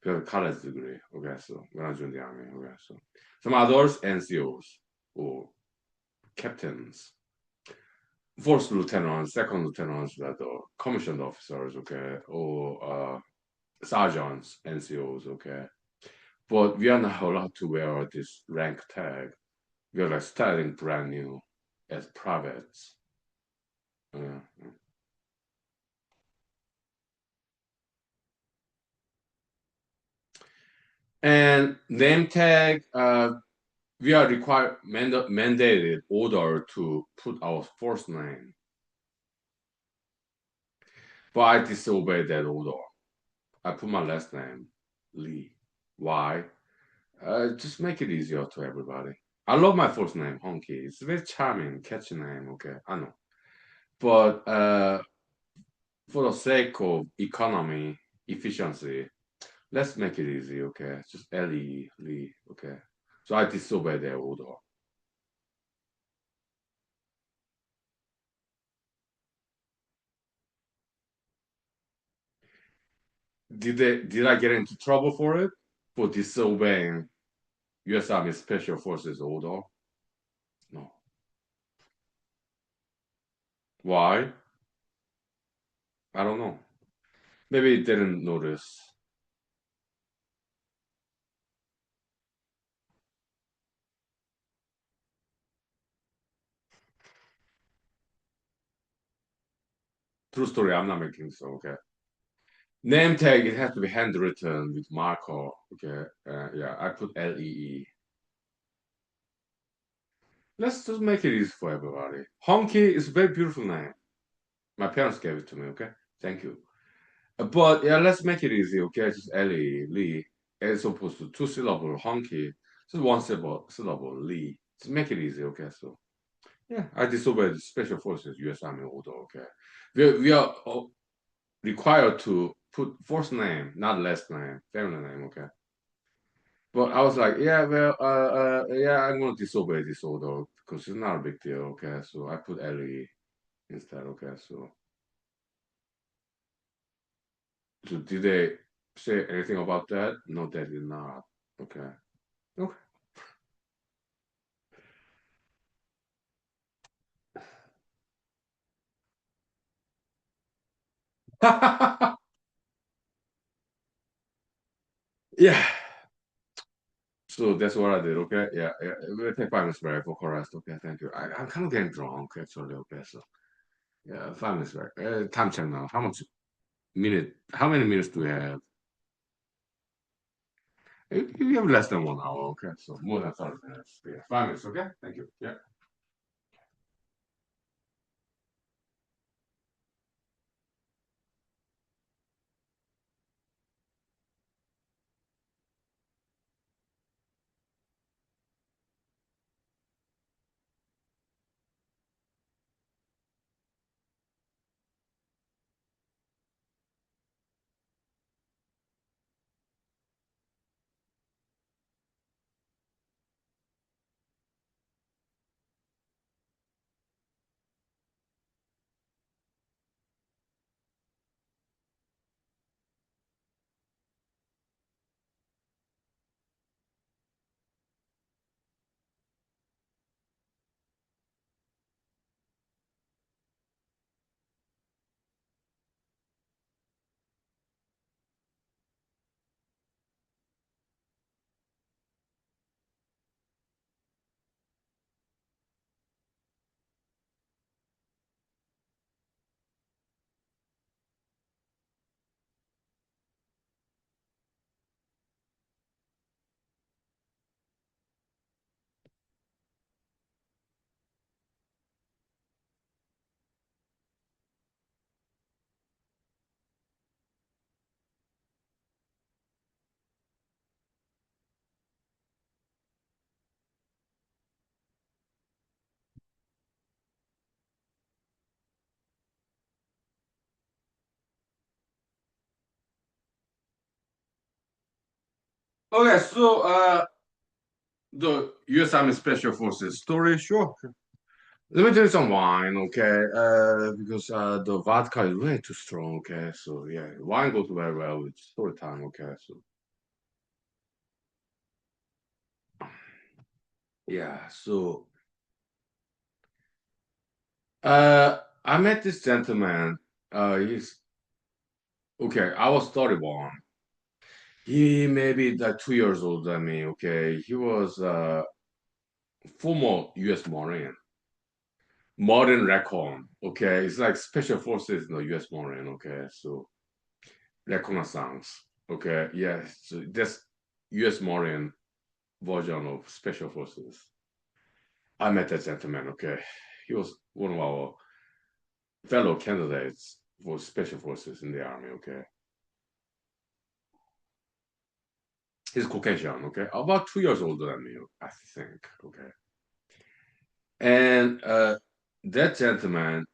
Speaker 1: Because college degree, okay, so when I joined the army, okay, so some others NCOs or captains, first lieutenants, second lieutenants that are commissioned officers, okay, or sergeants, NCOs, okay. But we are not allowed to wear this rank tag. We are like starting brand new as privates. Uh, and name tag, we are required mandated order to put our first name, but I disobeyed that order. I put my last name, Lee. Why? Just make it easier to everybody. I love my first name, Huhnkie. It's a very charming, catchy name. Okay, I know, but for the sake of economy, efficiency, let's make it easy. Okay, just Lee, Lee. Okay, so I disobeyed their order. Did I get into trouble for it? For disobeying US Army Special Forces order? No. Why? I don't know. Maybe it didn't notice. True story, I'm not making so, okay. Name tag, it has to be handwritten with marker, okay. Yeah, I put LEE. Let's just make it easy for everybody. Honky is a very beautiful name. My parents gave it to me, okay. Thank you. But yeah, let's make it easy, okay. Just LEE, Lee, as opposed to two syllable honky. Just one syllable, Lee. Just make it easy, okay. So yeah, I disobeyed the Special Forces U.S. Army order. Okay, we are required to put first name, not last name, family name. Okay, but I was like, yeah, well, yeah, I'm gonna disobey this order because it's not a big deal. Okay, so I put Ellie instead. Okay, so did they say anything about that? No, they did not. Okay, okay. Yeah. So that's what I did. Okay, yeah, yeah. We'll take 5 minutes break for chorus. Okay, thank you. I'm kind of getting drunk actually. Okay, so. Yeah, 5 minutes back. Time check now. How many minutes do we have? We have less than 1 hour, okay? So more than 30 minutes. Yeah, 5 minutes, okay? Thank you. Yeah. Okay, so the U.S. Army Special Forces story, sure. Let me drink some wine, okay? Because the vodka is way too strong, okay? So yeah, wine goes very well with story time, okay? So yeah, so I met this gentleman. He's okay. I was 31. He maybe like 2 years older than me, okay? He was former U.S. Marine. Modern Recon, okay? It's like special forces in the U.S. Marine, okay? So reconnaissance, okay? Yeah, so that's U.S. Marine version of special forces. I met that gentleman, okay? He was one of our fellow candidates for special forces in the army, okay? He's Caucasian, okay? About 2 years older than me, I think, okay? And that gentleman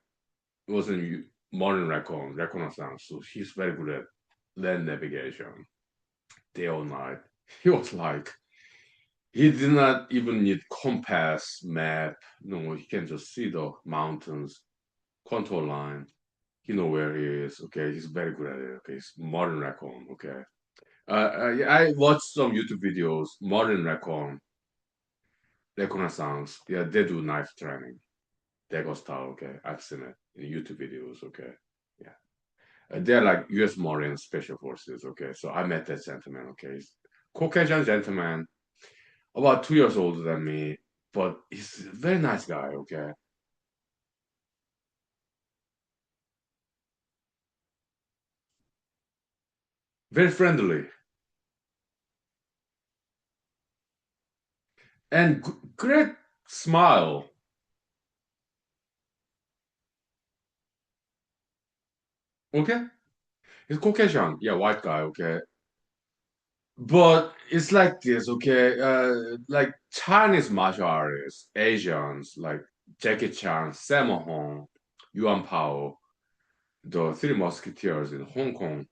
Speaker 1: was in Marine reconnaissance, so he's very good at land navigation, day or night. He was like, he did not even need compass, map. No, he can just see the mountains, contour line. He know where he is. Okay, he's very good at it. Okay, he's modern recon. Okay, yeah, I watched some YouTube videos. Modern recon, reconnaissance. Yeah, they do knife training. Dago style. Okay, I've seen it in YouTube videos. Okay, yeah, they're like U.S. Marine Special Forces. Okay, so I met that gentleman. Okay, he's Caucasian gentleman, about 2 years older than me, but he's a very nice guy. Okay, very friendly and great smile. Okay, he's Caucasian, yeah, white guy. Okay, but it's like this. Okay, like Chinese martial artists, Asians like Jackie Chan, Sammo Hung, Yuan Pao, the Three Musketeers in Hong Kong,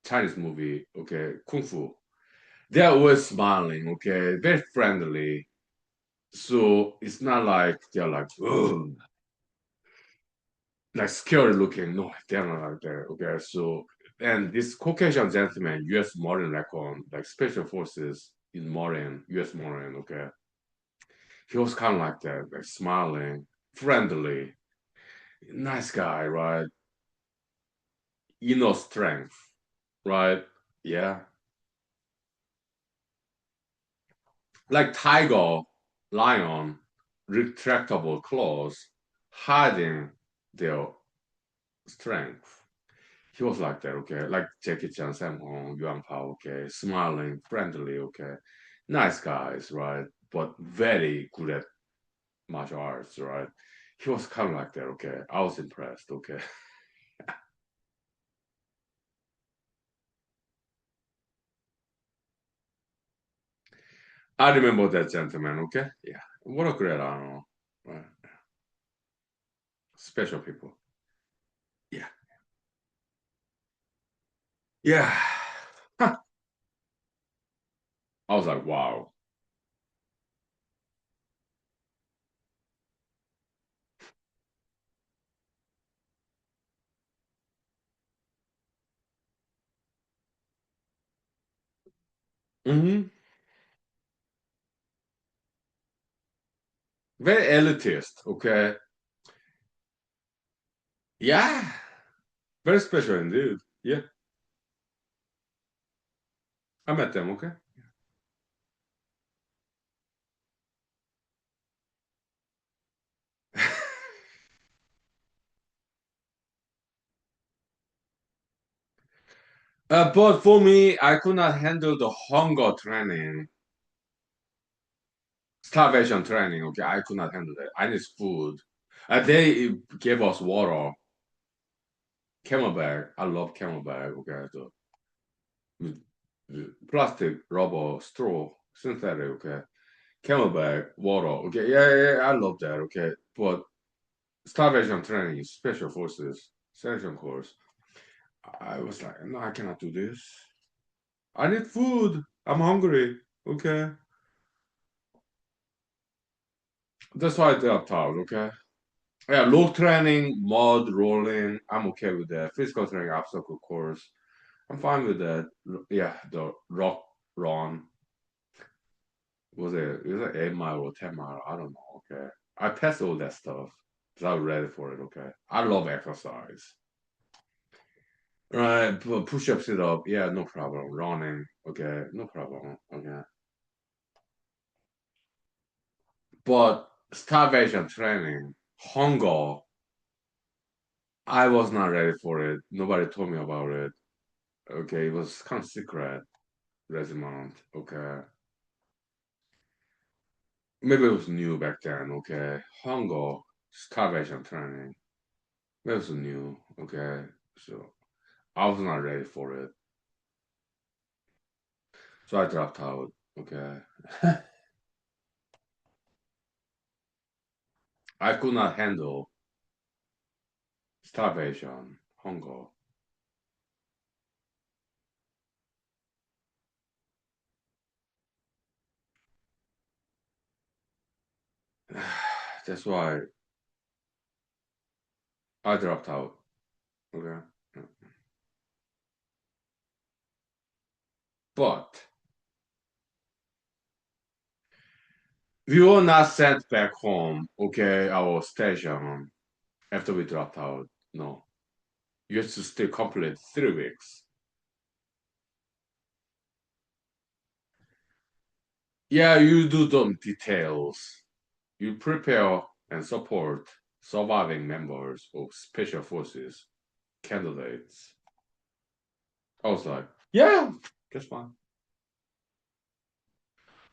Speaker 1: Chinese movie. Okay, Kung Fu. They're always smiling. Okay, very friendly. So it's not like they're like, oh, like scary looking. No, they're not like that. Okay, so and this Caucasian gentleman, U.S. Marine recon, like special forces in Marine, U.S. Marine. Okay, he was kind of like that, like smiling, friendly, nice guy, right? Strength, right? Yeah, like tiger, lion, retractable claws, hiding their strength. He was like that, okay? Like Jackie Chan, Sam Hong, Yuan Pao, okay? Smiling, friendly, okay? Nice guys, right? But very good at martial arts, right? He was kind of like that, okay? I was impressed, okay? I remember that gentleman, okay? Yeah. What a great honor, right? Special people. Yeah. Yeah. Huh. I was like, wow. Hmm. Very elitist, okay? Yeah. Very special indeed. Yeah. I met them, okay? But for me, I could not handle the hunger training, starvation training. Okay, I could not handle that. I need food. They gave us water, camelback. I love camelback. Okay, so with plastic, rubber, straw, synthetic. Okay, camelback, water. Okay, yeah, yeah, I love that. Okay, but starvation training, special forces, selection course. I was like, no, I cannot do this. I need food. I'm hungry. Okay. That's why I dropped out. Okay. Yeah, road training, mud rolling. I'm okay with that. Physical training, obstacle course. I'm fine with that. Yeah, the rock run. Was it 8 mile or 10 mile? I don't know. Okay. I passed all that stuff. So I'm ready for it. Okay. I love exercise. Right, push up, sit up. Yeah, no problem. Running. Okay, no problem. Okay. But starvation training, hunger, I was not ready for it. Nobody told me about it. Okay, it was kind of secret regiment. Okay. Maybe it was new back then. Okay. Hunger, starvation training. Maybe it was new. Okay. So I was not ready for it. So I dropped out. Okay. I could not handle starvation, hunger. That's why I dropped out. Okay. But we were not sent back home, okay, our station after we dropped out. No. You have to stay complete 3 weeks. Yeah, you do some details. You prepare and support surviving members of special forces candidates. I was like, yeah, that's fine.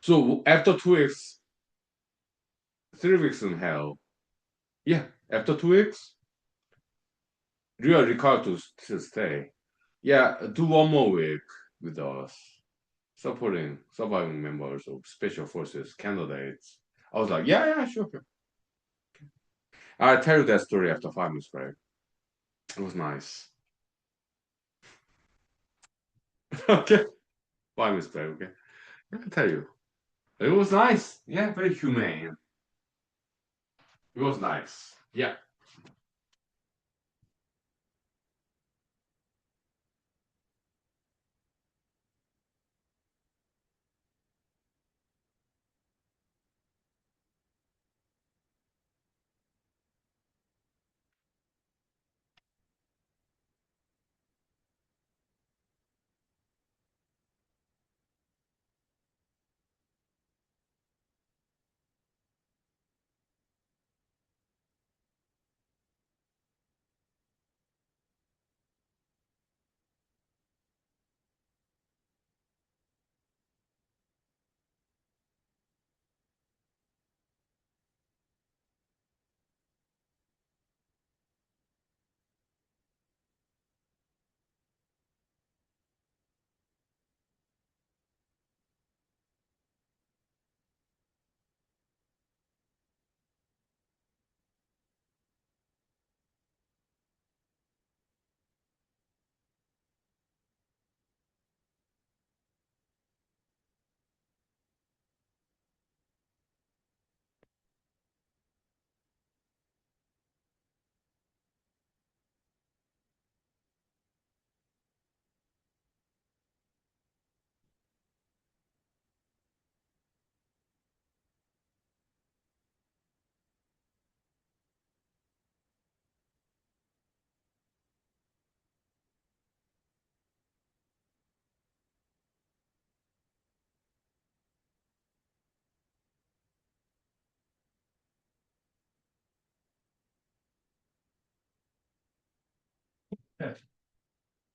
Speaker 1: So after 2 weeks, 3 weeks in hell, yeah, after 2 weeks, you are required to stay. Yeah, do one more week with us, supporting surviving members of special forces candidates. I was like, yeah, yeah, sure, sure. I'll tell you that story after 5 minutes break. It was nice. Okay, 5 minutes break. Okay, I can tell you. It was nice. Yeah, very humane. It was nice. Yeah.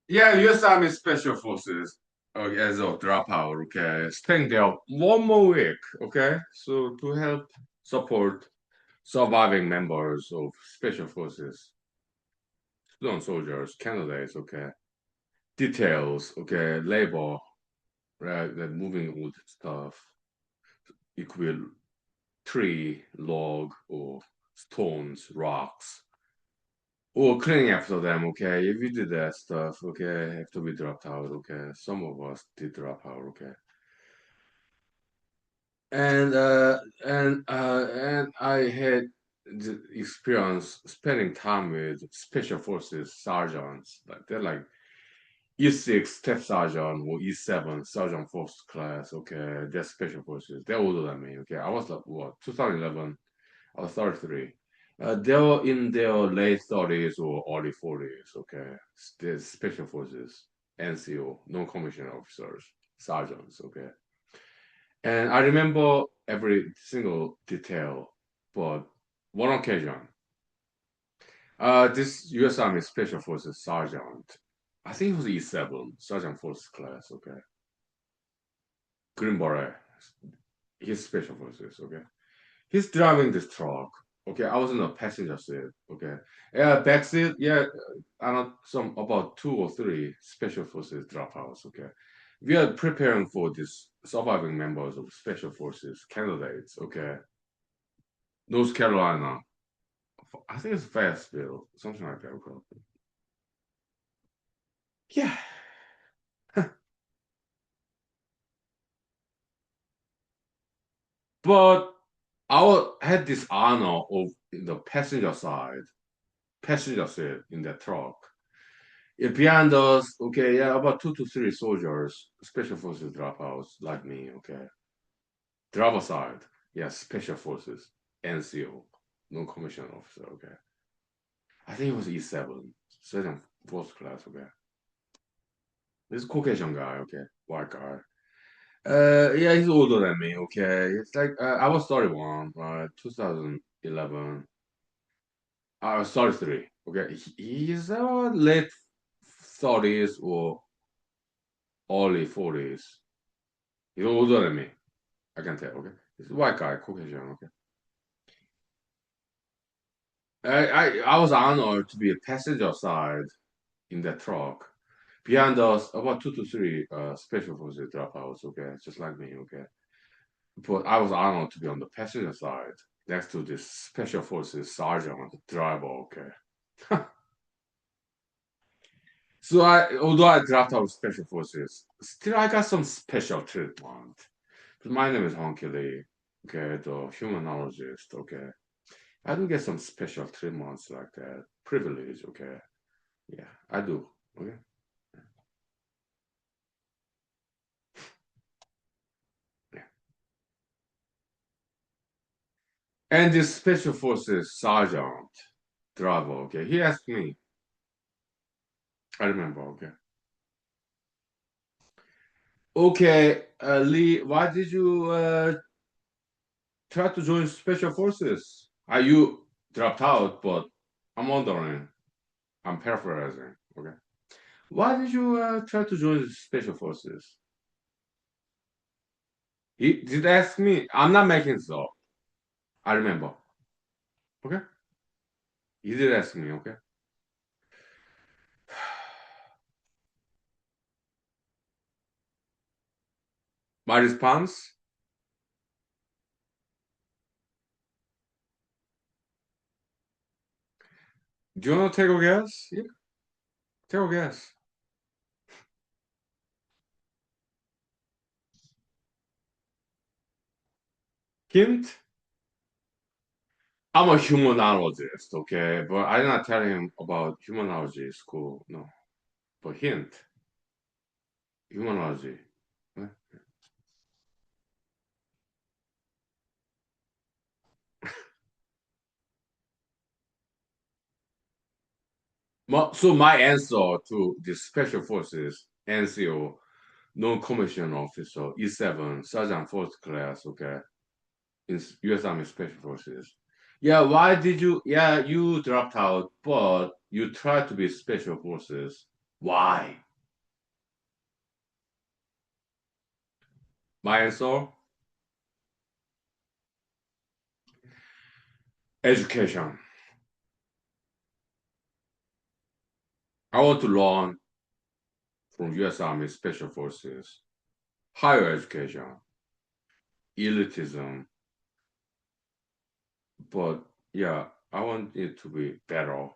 Speaker 1: Yeah, US Army Special Forces as a dropout, okay, staying there one more week, okay, so to help support surviving members of Special Forces, student soldiers, candidates, okay, details, okay, labor, right, then moving wood stuff, it could be tree, log, or stones, rocks, or cleaning after them, okay? If we did that stuff, okay, after we dropped out, okay, some of us did drop out, okay. and I had the experience spending time with special forces sergeants. Like they're like E6 Staff Sergeant or E7 Sergeant First Class. Okay, they're special forces. They're older than me. Okay, I was like what 2011. I was 33. They were in their late 30s or early 40s. Okay, they're special forces, NCO, non-commissioned officers, sergeants. Okay, and I remember every single detail, but one occasion, this U.S. Army Special Forces sergeant, I think it was E7, Sergeant First Class, okay, Green Beret, he's Special Forces, okay. He's driving this truck, okay. I was in the passenger seat, okay. Yeah, back seat, yeah, I know some about two or three Special Forces dropouts, okay. We are preparing for this surviving members of Special Forces candidates, okay. North Carolina. I think it's Fayetteville, something like that. Okay. Yeah, but had this honor of in the passenger seat in the truck. Behind us, okay, yeah, about two to three soldiers, special forces dropouts like me, okay. Driver side, yeah, special forces, NCO, non-commissioned officer, okay. I think it was E7, second, fourth class, okay. This Caucasian guy, okay, white guy. Yeah, he's older than me. Okay, it's like I was 31, right? 2011. I was 33. Okay, he's late 30s or early 40s. He's older than me. I can tell. Okay, he's a white guy, Caucasian. Okay, I was honored to be a passenger side in that truck. Behind us, about two to three special forces dropouts. Okay, just like me. Okay, but I was honored to be on the passenger side next to this special forces sergeant driver. Okay, so although I dropped out of special forces, still I got some special treatment. My name is Huhnkie, okay, the humanologist. Okay, I do get some special treatments like that, privilege. Okay, yeah, I do. Okay, yeah. And this special forces sergeant driver. Okay, he asked me. I remember. Okay. Okay, Lee, why did you try to join special forces? You dropped out, but I'm wondering. I'm paraphrasing. Okay, why did you try to join the special forces? He did ask me. I'm not making this up. I remember. Okay, he did ask me. Okay, my response. Do you want to take a guess? Yeah, take a guess. Hint. I'm a humanologist. Okay, but I did not tell him about humanology school. No, but hint. Humanology. Huh? So my answer to the special forces NCO non-commissioned officer E7 Sergeant First Class, okay, in U.S. Army Special Forces. Yeah, why did you? Yeah, you dropped out, but you tried to be Special Forces. Why? My answer: education. I want to learn from U.S. Army Special Forces. Higher education, elitism, but yeah, I want it to be better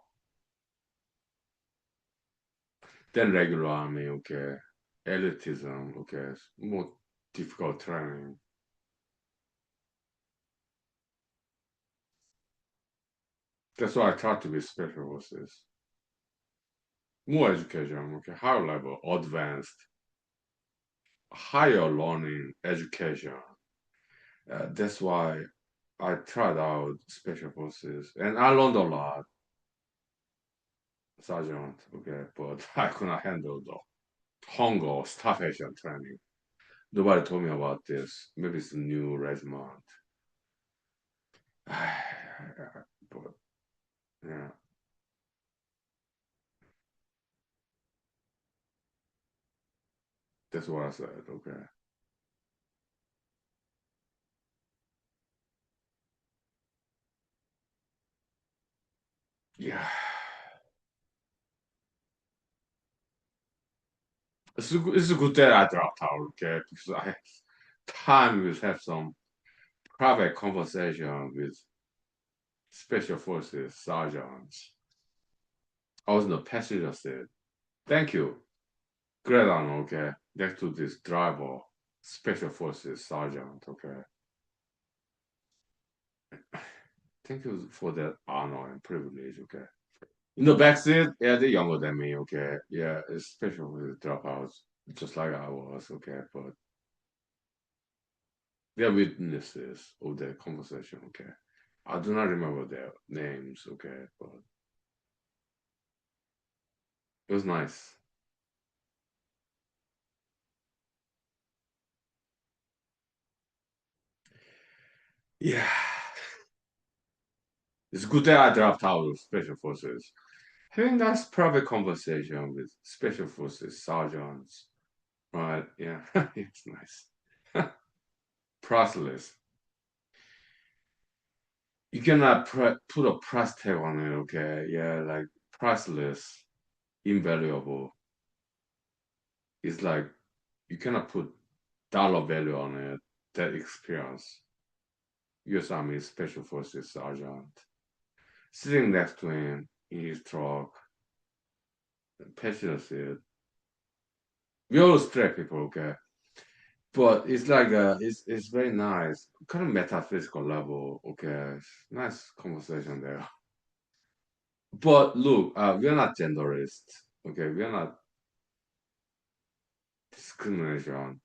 Speaker 1: than regular army. Okay, elitism. Okay, more difficult training. That's why I try to be special forces. More education, okay, higher level, advanced, higher learning education. That's why I tried out special forces and I learned a lot, sergeant, okay, but I could not handle the hunger, starvation training. Nobody told me about this. Maybe it's a new regiment. But yeah, that's what I said, okay. Yeah. It's a good that I dropped out, okay, because I have time to have some private conversation with special forces sergeants. I was in the passenger seat. Thank you. Great honor, okay. Next to this driver, special forces sergeant, okay. Thank you for that honor and privilege, okay. In the back seat, yeah, they're younger than me, okay. Yeah, it's special with dropouts, just like I was, okay. But they're witnesses of the conversation, okay. I do not remember their names, okay, but it was nice. Yeah, it's good that I dropped out of special forces. Having nice private conversation with special forces sergeants, right? Yeah, it's nice. Priceless. You cannot put a price tag on it, okay? Yeah, like priceless, invaluable. It's like you cannot put dollar value on it. That experience. U.S. Army Special Forces sergeant sitting next to him in his truck, passenger seat. We all straight people, okay? But it's like it's very nice, kind of metaphysical level, okay? Nice conversation there. But look, we're not genderist, okay? We're not discrimination.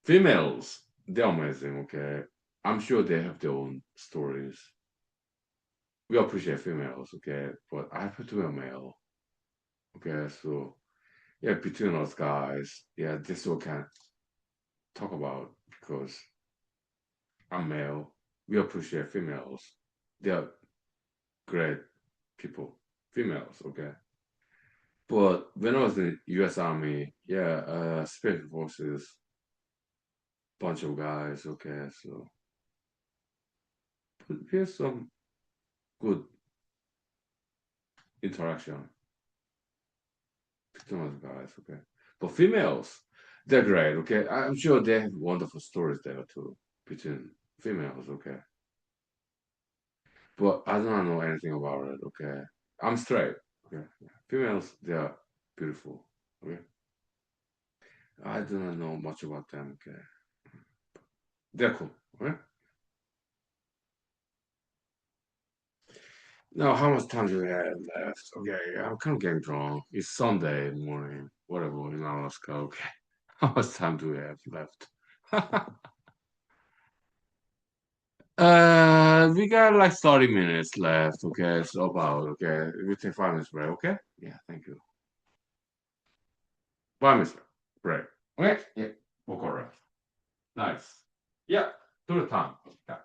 Speaker 1: Females, they're amazing, okay? I'm sure they have their own stories. We appreciate females, okay? But I prefer to be a male, okay? So yeah, between us guys, yeah, this is what we can talk about because I'm male. We appreciate females. They're great people, females, okay? But when I was in US Army, yeah, Special Forces, bunch of guys, okay, so here's some good interaction between us guys, okay? But females, they're great, okay? I'm sure they have wonderful stories there too between females, okay? But I don't know anything about it, okay? I'm straight, okay? Females, they are beautiful, okay? I do not know much about them, okay? They're cool, okay? Now, how much time do we have left? Okay, I'm kind of getting drunk. It's Sunday morning, whatever, in Alaska, okay? How much time do we have left? We got like 30 minutes left, okay? So about, okay? We take 5 minutes break, okay? Yeah, thank you. 5 minutes break. Okay? Yeah, we'll go around. Nice. Yeah, do the time. Yeah.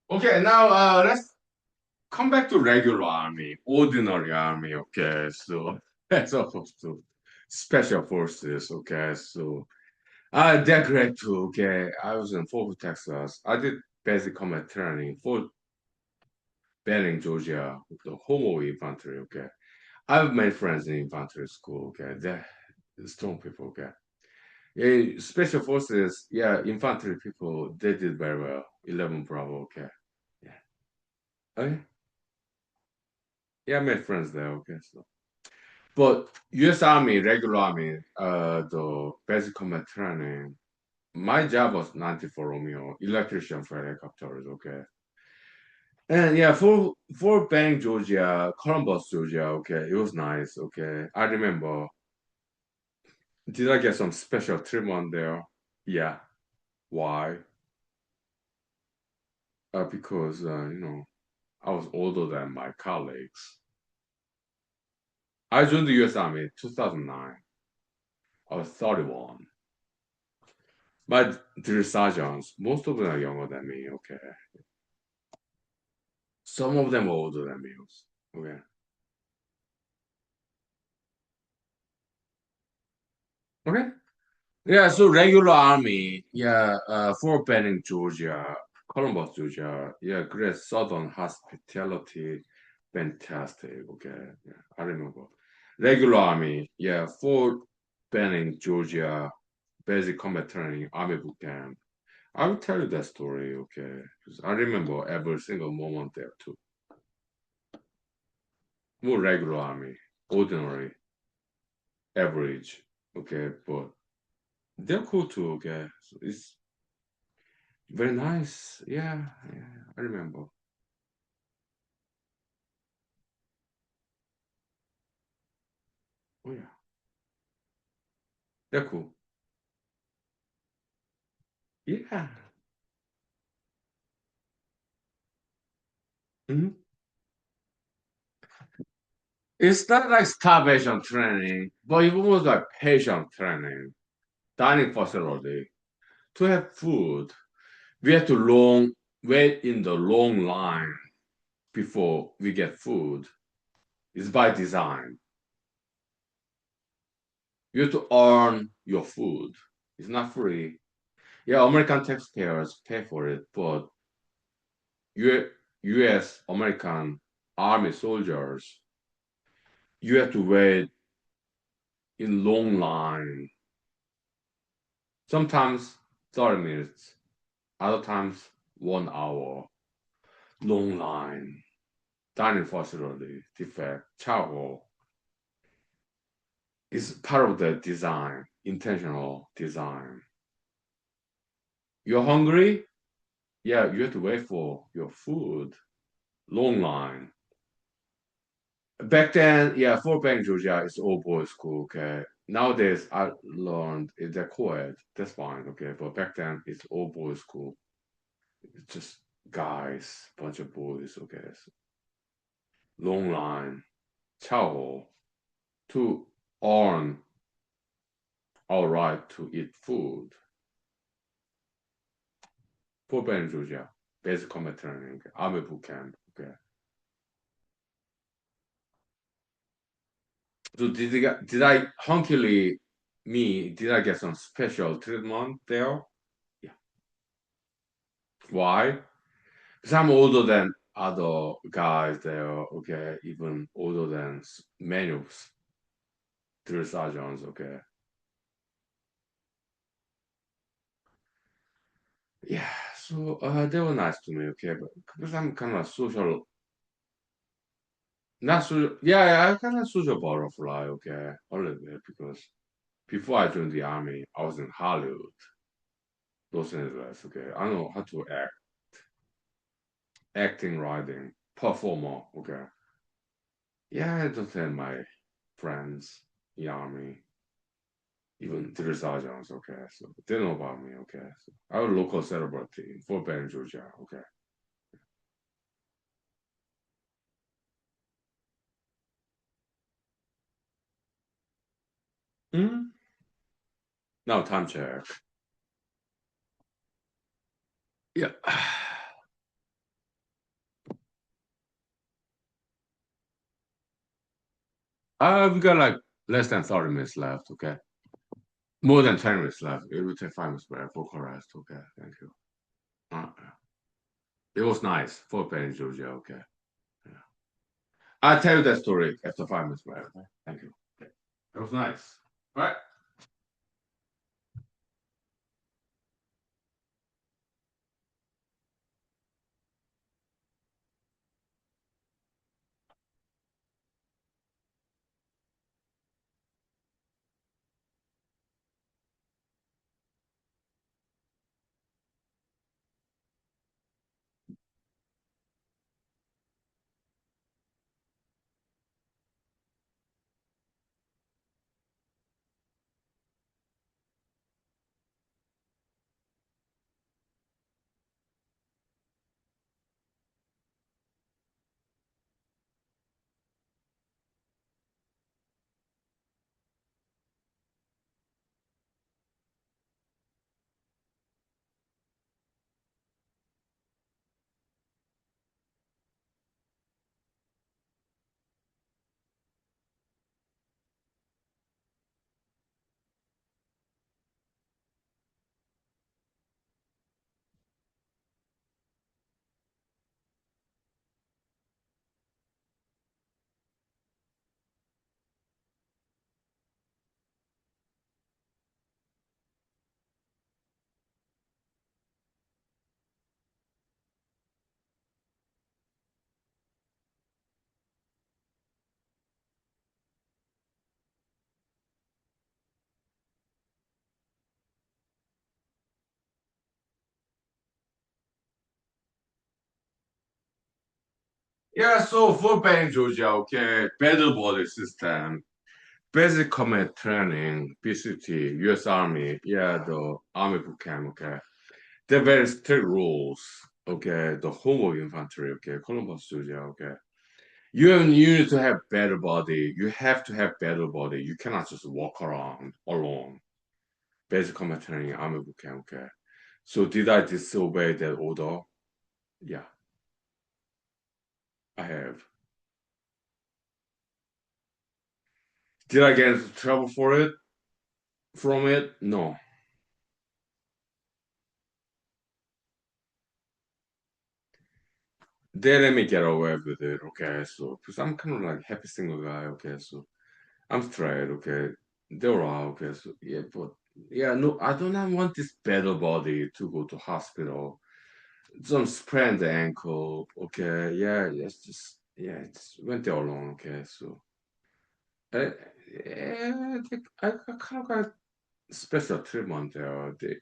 Speaker 1: Okay, now let's come back to regular army, ordinary army. Okay, so as opposed to special forces. Okay, so they're great too. Okay, I was in Fort Texas. I did basic combat training for Benning, Georgia, the Homo infantry. Okay, I've made friends in infantry school. Okay, they're strong people. Okay, yeah, special forces. Yeah, infantry people. They did very well. 11 Bravo. Okay, yeah. Okay. Yeah, I made friends there. Okay, so. But U.S. Army, regular Army, the basic combat training, my job was 94 Romeo, electrician for helicopters, okay? And yeah, for Bang, Georgia, Columbus, Georgia, okay, it was nice, okay? I remember, did I get some special treatment there? Yeah. Why? Because, I was older than my colleagues. I joined the U.S. Army 2009. I was 31. My drill sergeants, most of them are younger than me, okay? Some of them are older than me, okay? Okay? Yeah, so regular army, yeah, Fort Benning, Georgia, Columbus, Georgia, yeah, great Southern hospitality, fantastic, okay? Yeah, I remember. Regular army, yeah, Fort Benning, Georgia, basic combat training, army boot camp. I will tell you that story, okay? Because I remember every single moment there too. More regular army, ordinary, average, okay, but they're cool too, okay? So it's very nice. Yeah, yeah, I remember. Oh yeah, they're cool. Yeah. Mhm. It's not like starvation training, but it was like patient training, dining facility. To have food, we had to long wait in the long line before we get food. It's by design. You have to earn your food. It's not free. Yeah, American taxpayers pay for it, but U.S. American Army soldiers, you have to wait in long line. Sometimes 30 minutes, other times 1 hour. Long line, dining facility, defect, travel is part of the design, intentional design. You're hungry? Yeah, you have to wait for your food. Long line. Back then, yeah, Fort Benning, Georgia is all boys school, okay. Nowadays, I learned they're co-ed. That's fine, okay. But back then, it's all boys school. It's just guys, bunch of boys, okay. So long line, chow to earn our right to eat food. Fort Benning, Georgia, basic combat training, army boot camp, okay. So did I hunkily me? Did I get some special treatment there? Yeah. Why? Because I'm older than other guys there, okay, even older than many of drill sergeants, okay. Yeah, so they were nice to me, okay, but because I'm kind of social, not social, yeah, I'm kind of social butterfly, okay, a little bit, because before I joined the army, I was in Hollywood, Los Angeles, okay. I know how to act, acting, writing, performer, okay. Yeah, I don't tell my friends, the army. Even drill sergeants, okay. So they know about me, okay. So I was a local celebrity in Fort Benning, Georgia, okay. Mm. Now time check. Yeah. We got like less than 30 minutes left, okay? More than 20 minutes left. It will take 5 minutes break for rest, okay? Thank you. Uh, it was nice for Ben Georgia, okay? Yeah. I'll tell you that story after 5 minutes break, okay? Thank you. Okay. It was nice. All right. Yeah, so for Ben Georgia, okay, better body system, basic combat training, BCT, US Army, yeah, the Army boot camp, okay. They're very strict rules, okay. The home of infantry, okay. Columbus, Georgia, okay. You need to have better body. You have to have better body. You cannot just walk around alone. Basic combat training, Army boot camp, okay. So did I disobey that order? Yeah, I have. Did I get into trouble for it? From it? No. They let me get away with it, okay? So, because I'm kind of like happy single guy, okay? So, I'm straight, okay? They're all okay. So, yeah, but yeah, no, I do not want this better body to go to hospital. Some sprained the ankle, okay? Yeah, it's just, yeah, it's went there alone, okay? So, I, yeah, I kind of got special treatment there. They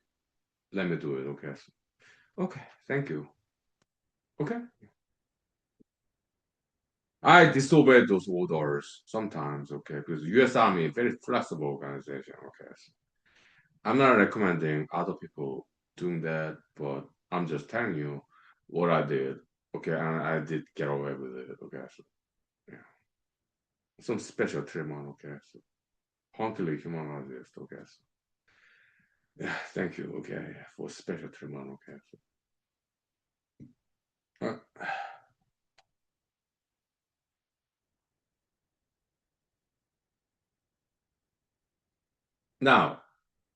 Speaker 1: let me do it, okay? So, okay, thank you. Okay. I disobey those orders sometimes, okay, because U.S. Army very flexible organization, okay. So I'm not recommending other people doing that, but I'm just telling you what I did, okay, and I did get away with it, okay. So yeah, some special treatment, okay. So Huhnkie humanologist, okay. So, yeah, thank you, okay, for special treatment, okay. So, now,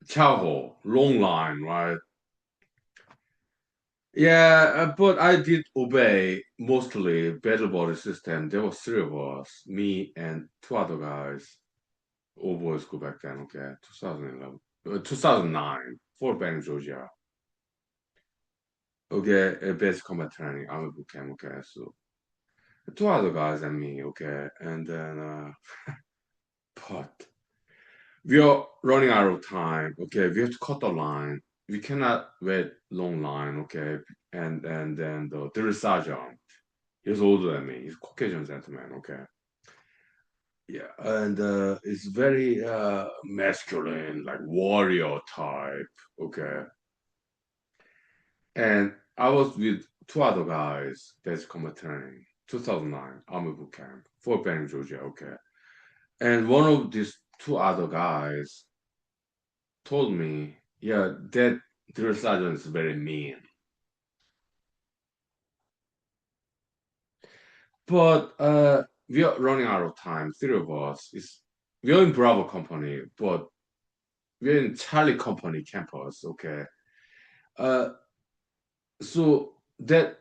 Speaker 1: Chao long line, right? Yeah, but I did obey mostly battle body system. There were three of us, me and two other guys, all boys school back then, okay, 2011, 2009, Fort Benning, Georgia. Okay, basic combat training, army boot camp, okay, so two other guys and me, okay, and then, but we are running out of time, okay, we have to cut the line. We cannot wait long line, okay, and then the drill sergeant. He's older than me. He's Caucasian gentleman. Okay. Yeah, and it's very masculine, like warrior type. Okay. And I was with two other guys, basic combat training, 2009 Army boot camp, Fort Benning, Georgia. Okay. And one of these two other guys told me, yeah, that drill sergeant is very mean. But we are running out of time. Three of us. We're in Bravo company, but we're in Charlie company campus. Okay. Uh, so that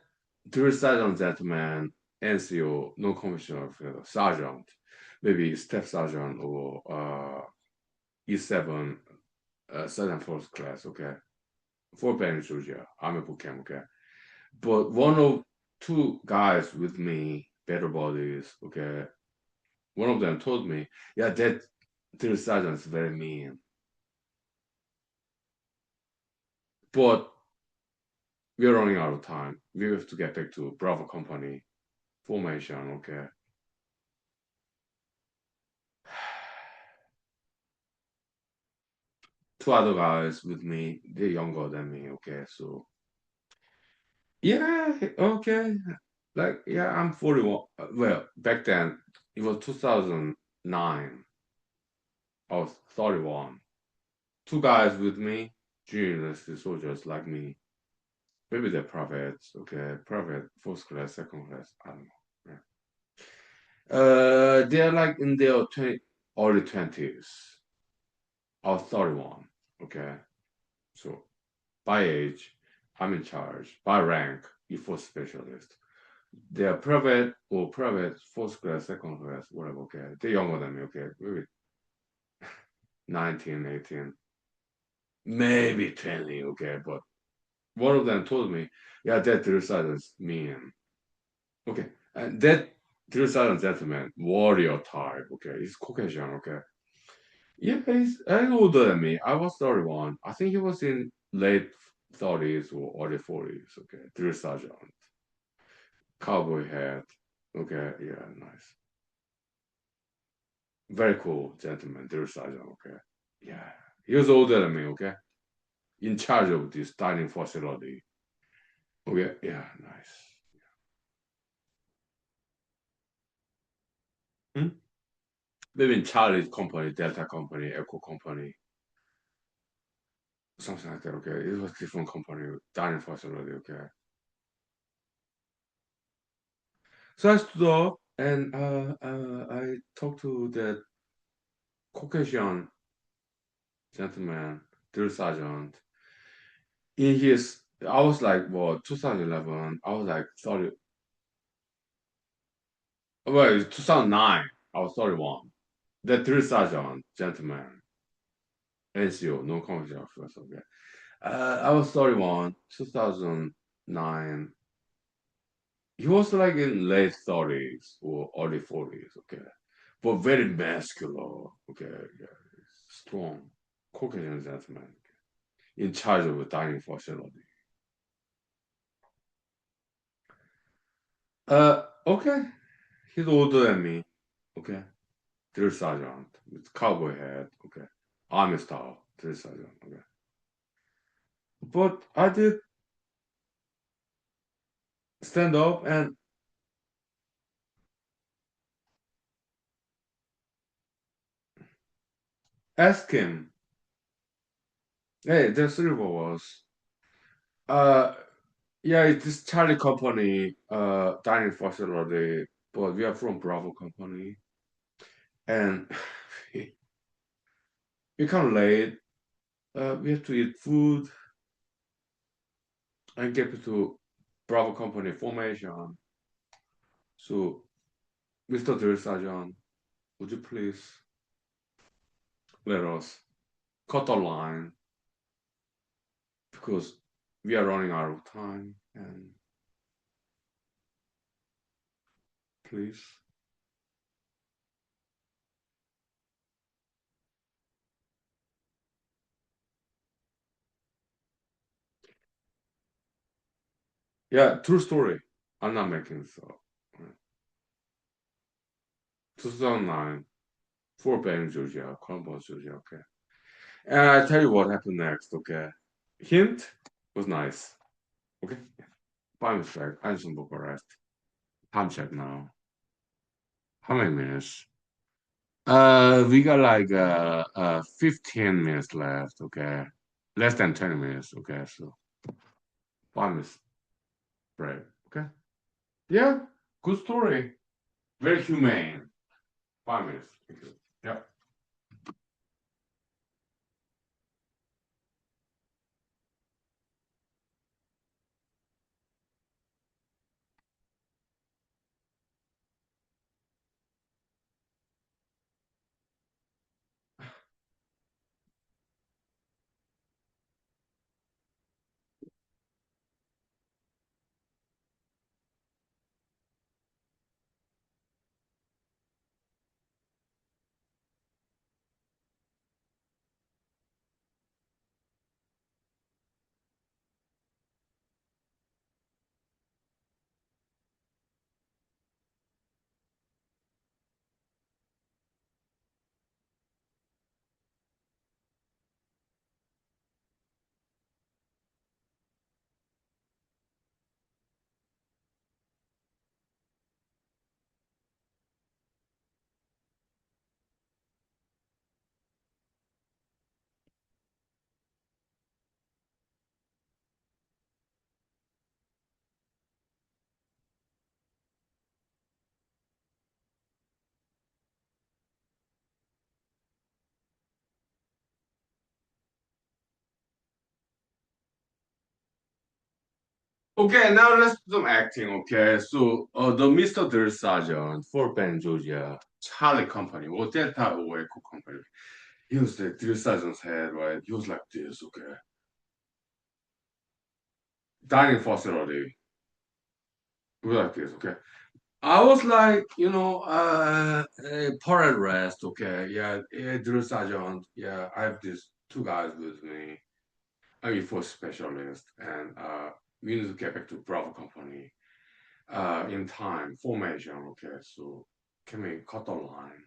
Speaker 1: drill sergeant gentleman, NCO, non-commissioned sergeant, maybe staff sergeant or E7 sergeant first class. Okay. Fort Benning, Georgia, Army boot camp. Okay. But one of two guys with me, better bodies. Okay. One of them told me, yeah, that drill sergeant is very mean. But we're running out of time. We have to get back to Bravo Company formation, okay? Two other guys with me, they're younger than me, okay? So, yeah, okay. Like, yeah, I'm 41. Well, back then, it was 2009. I was 31. Two guys with me, junior university soldiers like me. Maybe they're privates, okay? Private, first class, second class, I don't know. Yeah. They're like in their early 20s. I was 31. Okay. So by age, I'm in charge. By rank, you force specialist. They are private or private, first class, second class, whatever. Okay. They're younger than me. Okay. Maybe 19, 18, maybe 20. Okay. But one of them told me, yeah, that drill sergeant's mean. Okay. And that drill sergeant gentleman, warrior type. Okay. He's Caucasian. Okay. Yeah, he's older than me. I was 31. I think he was in late 30s or early 40s. Okay, drill sergeant, cowboy hat. Okay, yeah, nice. Very cool gentleman, drill sergeant. Okay, yeah, he was older than me. Okay, in charge of this dining facility. Okay, yeah, nice. Hmm? Maybe in Charlie's company, Delta company, Echo company, something like that. Okay, it was different company, dining facility. Okay. So I stood up and I talked to the Caucasian gentleman, drill sergeant. In his, I was like, what, 2011, I was like 30, well, 2009, I was 31. The drill sergeant gentleman, NCO, no commissioned officer, okay. I was 31, 2009. He was like in late 30s or early 40s, okay. But very muscular, okay, yeah, strong Caucasian gentleman in charge of a dining facility. Okay, he's older than me, okay. Drill sergeant with cowboy hat, okay. Army style drill sergeant, okay. But I did stand up and ask him, hey, the silver was, uh, yeah, it's this Charlie company, dining facility, but we are from Bravo company, and we come late. We have to eat food and get to Bravo company formation. So, Mr. Drill Sergeant, would you please let us cut the line because we are running out of time and please. Yeah, true story. I'm not making this up. 2009, Fort Benning, Georgia, Columbus, Georgia. Okay. And I tell you what happened next. Okay. Hint was nice. Okay. By mistake, I some book arrest. Time check now. How many minutes? We got like 15 minutes left. Okay. Less than 20 minutes. Okay. So 5 minutes break. Okay. Yeah. Good story. Very humane. 5 minutes. Thank you. Yeah. Okay, now let's do some acting. Okay, so the Mr. Drill Sergeant for Ben Georgia, Charlie Company, or Delta or Echo Company. He was the drill sergeant's head, right? He was like this, okay. Dining facility. He was like this, okay. I was like, parade rest, okay. Yeah, drill sergeant. Yeah, I have these two guys with me. I mean, for specialist, and we need to get back to Bravo Company in time, formation, okay. So can we cut the line?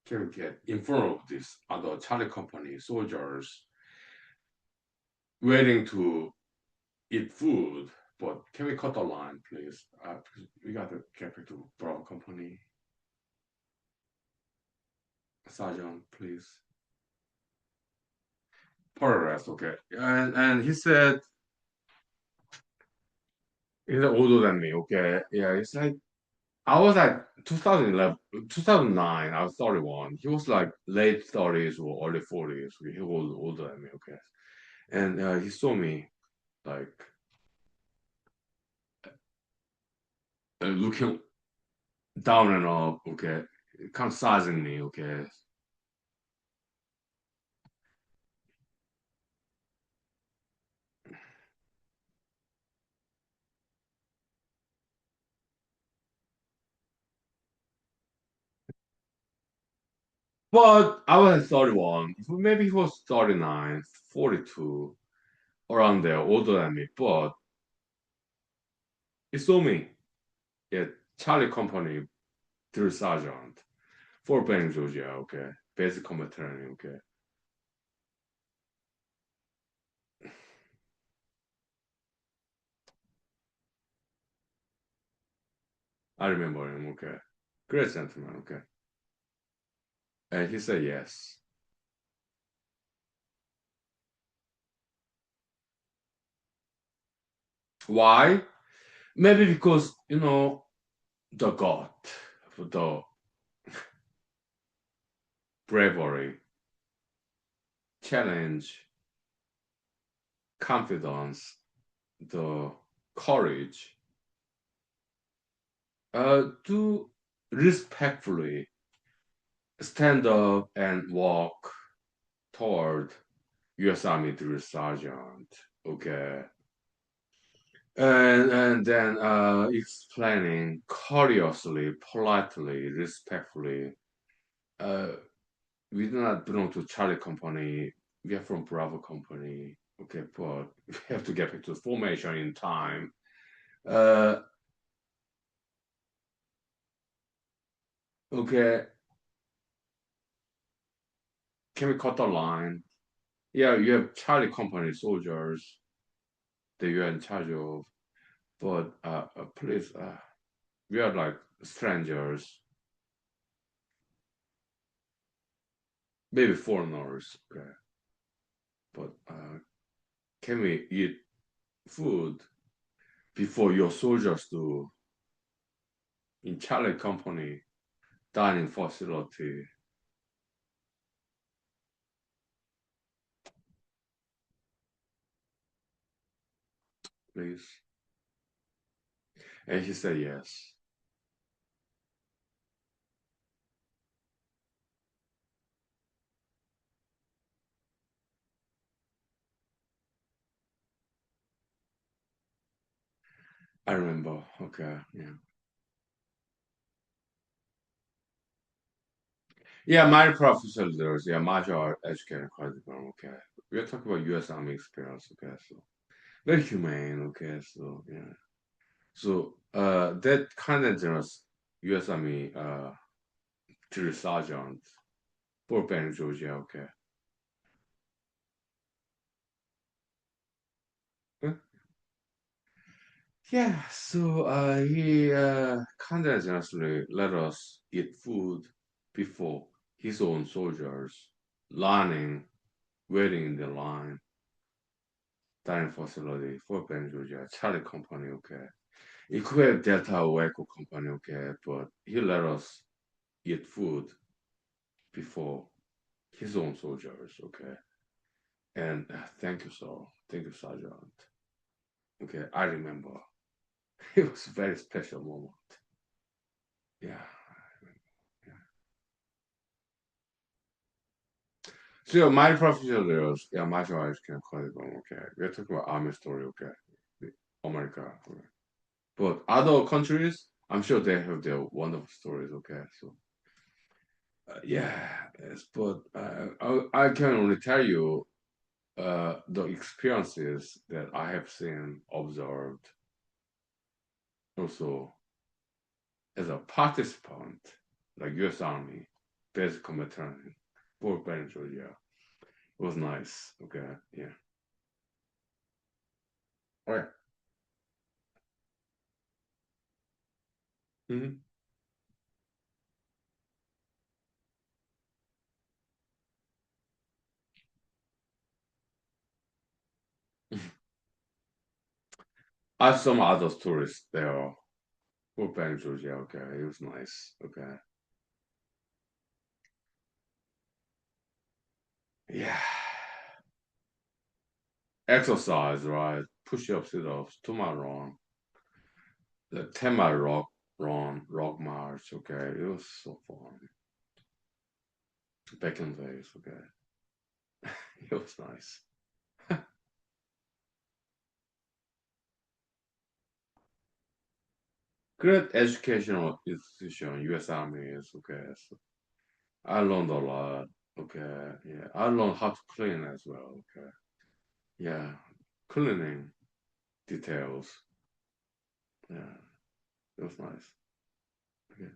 Speaker 1: Can we get in front of this other Charlie Company soldiers waiting to eat food? But can we cut the line, please? Because we got to get back to Bravo Company. Sergeant, please. Paragraph, okay. And he said he's older than me, okay. Yeah, he said I was like 2011, 2009, I was 31. He was like late 30s or early 40s. He was older than me, okay. And he saw me like looking down and up, okay, kind of sizing me, okay. But I was 31. Maybe he was 39, 42, around there, older than me. But he saw me at Charlie Company, drill sergeant, Fort Benning, Georgia, okay, basic combat training, okay. I remember him, okay. Great gentleman, okay. And he said yes. Why? Maybe because, the God, the bravery, challenge, confidence, the courage to respectfully stand up and walk toward U.S. Army drill sergeant. Okay. And then explaining courteously, politely, respectfully. Uh, we do not belong to Charlie Company. We are from Bravo Company. Okay, but we have to get back to formation in time. Uh, okay, can we cut the line? Yeah, you have Charlie Company soldiers that you are in charge of, but please, we are like strangers, maybe foreigners. Okay, but can we eat food before your soldiers do? in Charlie Company dining facility. Please. And he said yes. I remember. Okay, yeah. Yeah, my professor there's martial art educator curriculum, okay. We're talking about US Army experience, okay, so very humane, okay, so yeah. So that kind of generous US Army drill sergeant for Ben Georgia, okay. Huh? Yeah, so he kind of generously let us eat food before his own soldiers, lining, waiting in the line, dining facility for Ben Georgia, Charlie Company, okay. It could have Delta Waco Company, okay, but he let us eat food before his own soldiers, okay. And thank you, sir. Thank you, Sergeant. Okay, I remember. It was a very special moment. Yeah. So my professor is martial arts can call it okay. We're talking about army story, okay. America. Okay. But other countries, I'm sure they have their wonderful stories, okay. So yeah, yes, but I can only tell you the experiences that I have seen, observed, also as a participant, like U.S. Army, basic combat training, Fort Benning, Georgia. It was nice. Okay, yeah. All right. Mm-hmm. I have some other stories there. Fort Benning, Georgia. Okay, it was nice. Okay, yeah. Exercise, right? Push-ups, sit-ups, 2 mile run, the 10 mile rock march. Okay, it was so fun. Back in the days. Okay, it was nice. Great educational institution, U.S. Army is okay. So I learned a lot. Okay, yeah. I learned how to clean as well. Okay, yeah. Cleaning details. Yeah, it was nice. Okay.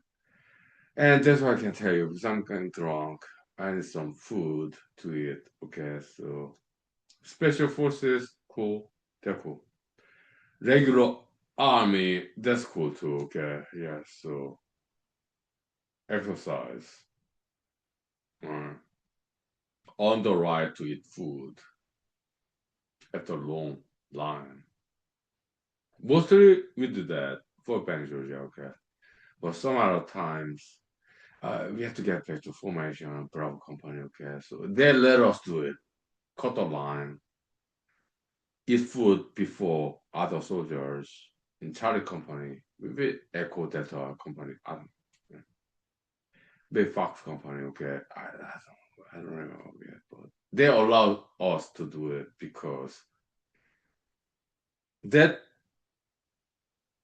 Speaker 1: And that's what I can tell you because I'm getting drunk. I need some food to eat. Okay, so special forces, cool. They're cool. Regular army, that's cool too. Okay, yeah. So exercise. Uh, on the right to eat food after a long line. Mostly we do that for Bank Georgia, okay. But some other times we have to get back to formation, Bravo Company, okay. So they let us do it. Cut the line, eat food before other soldiers in Charlie Company, with Echo Delta Company, I don't know. Big Fox Company, okay. I don't remember yet, but they allowed us to do it because that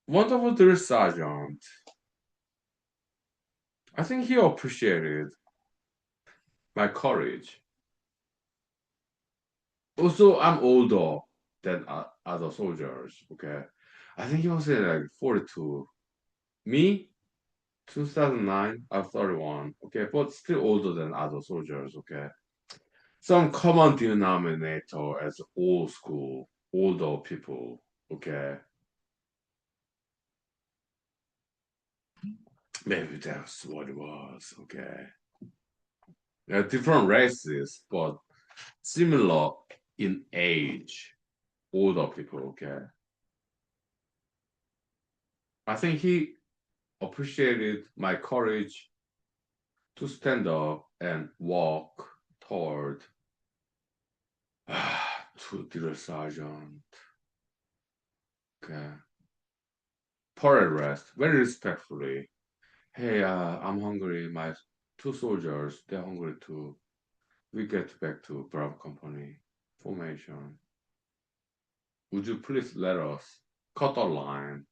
Speaker 1: wonderful drill sergeant, I think he appreciated my courage. Also, I'm older than other soldiers. Okay, I think he was like 42. Me, 2009, I'm 31. Okay, but still older than other soldiers. Okay, some common denominator as old school, older people. Okay, maybe that's what it was. Okay, they're different races, but similar in age. Older people. Okay, I think he appreciated my courage to stand up and walk toward to the sergeant. Okay. Parade rest, very respectfully. Hey, I'm hungry. My two soldiers, they're hungry too. We get back to Bravo Company formation. Would you please let us cut the line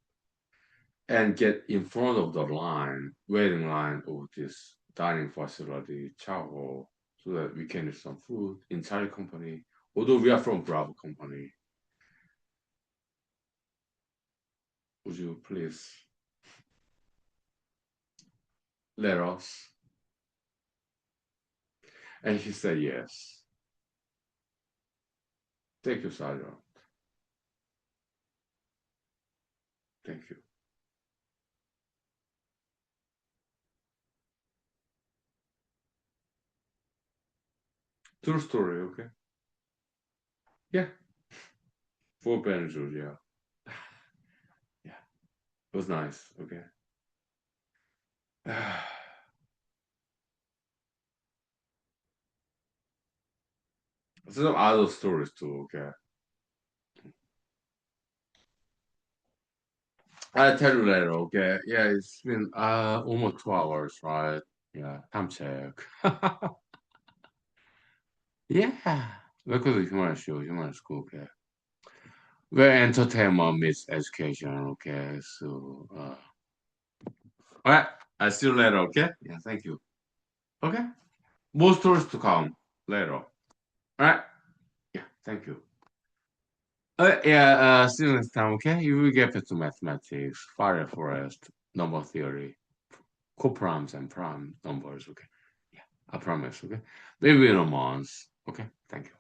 Speaker 1: and get in front of the line, waiting line of this dining facility, Chaho, so that we can eat some food in Charlie Company, although we are from Bravo Company. Would you please let us? And he said yes. Thank you, Sergeant. Thank you. True story, okay? Yeah. For Ben Georgia. Yeah. It was nice, okay? Some other stories too, okay? I'll tell you later, okay? Yeah, it's been almost 2 hours, right? Yeah, time check. Yeah. Because of human show, human school, okay? Where entertainment meets education, okay? So, all right. I'll see you later, okay? Yeah, thank you. Okay? More stories to come later. All right? Yeah, thank you. Yeah, see you next time, okay? You will get to mathematics, fire forest, number theory, coprimes and prime numbers, okay? Yeah, I promise, okay? Maybe in a month, okay? Thank you.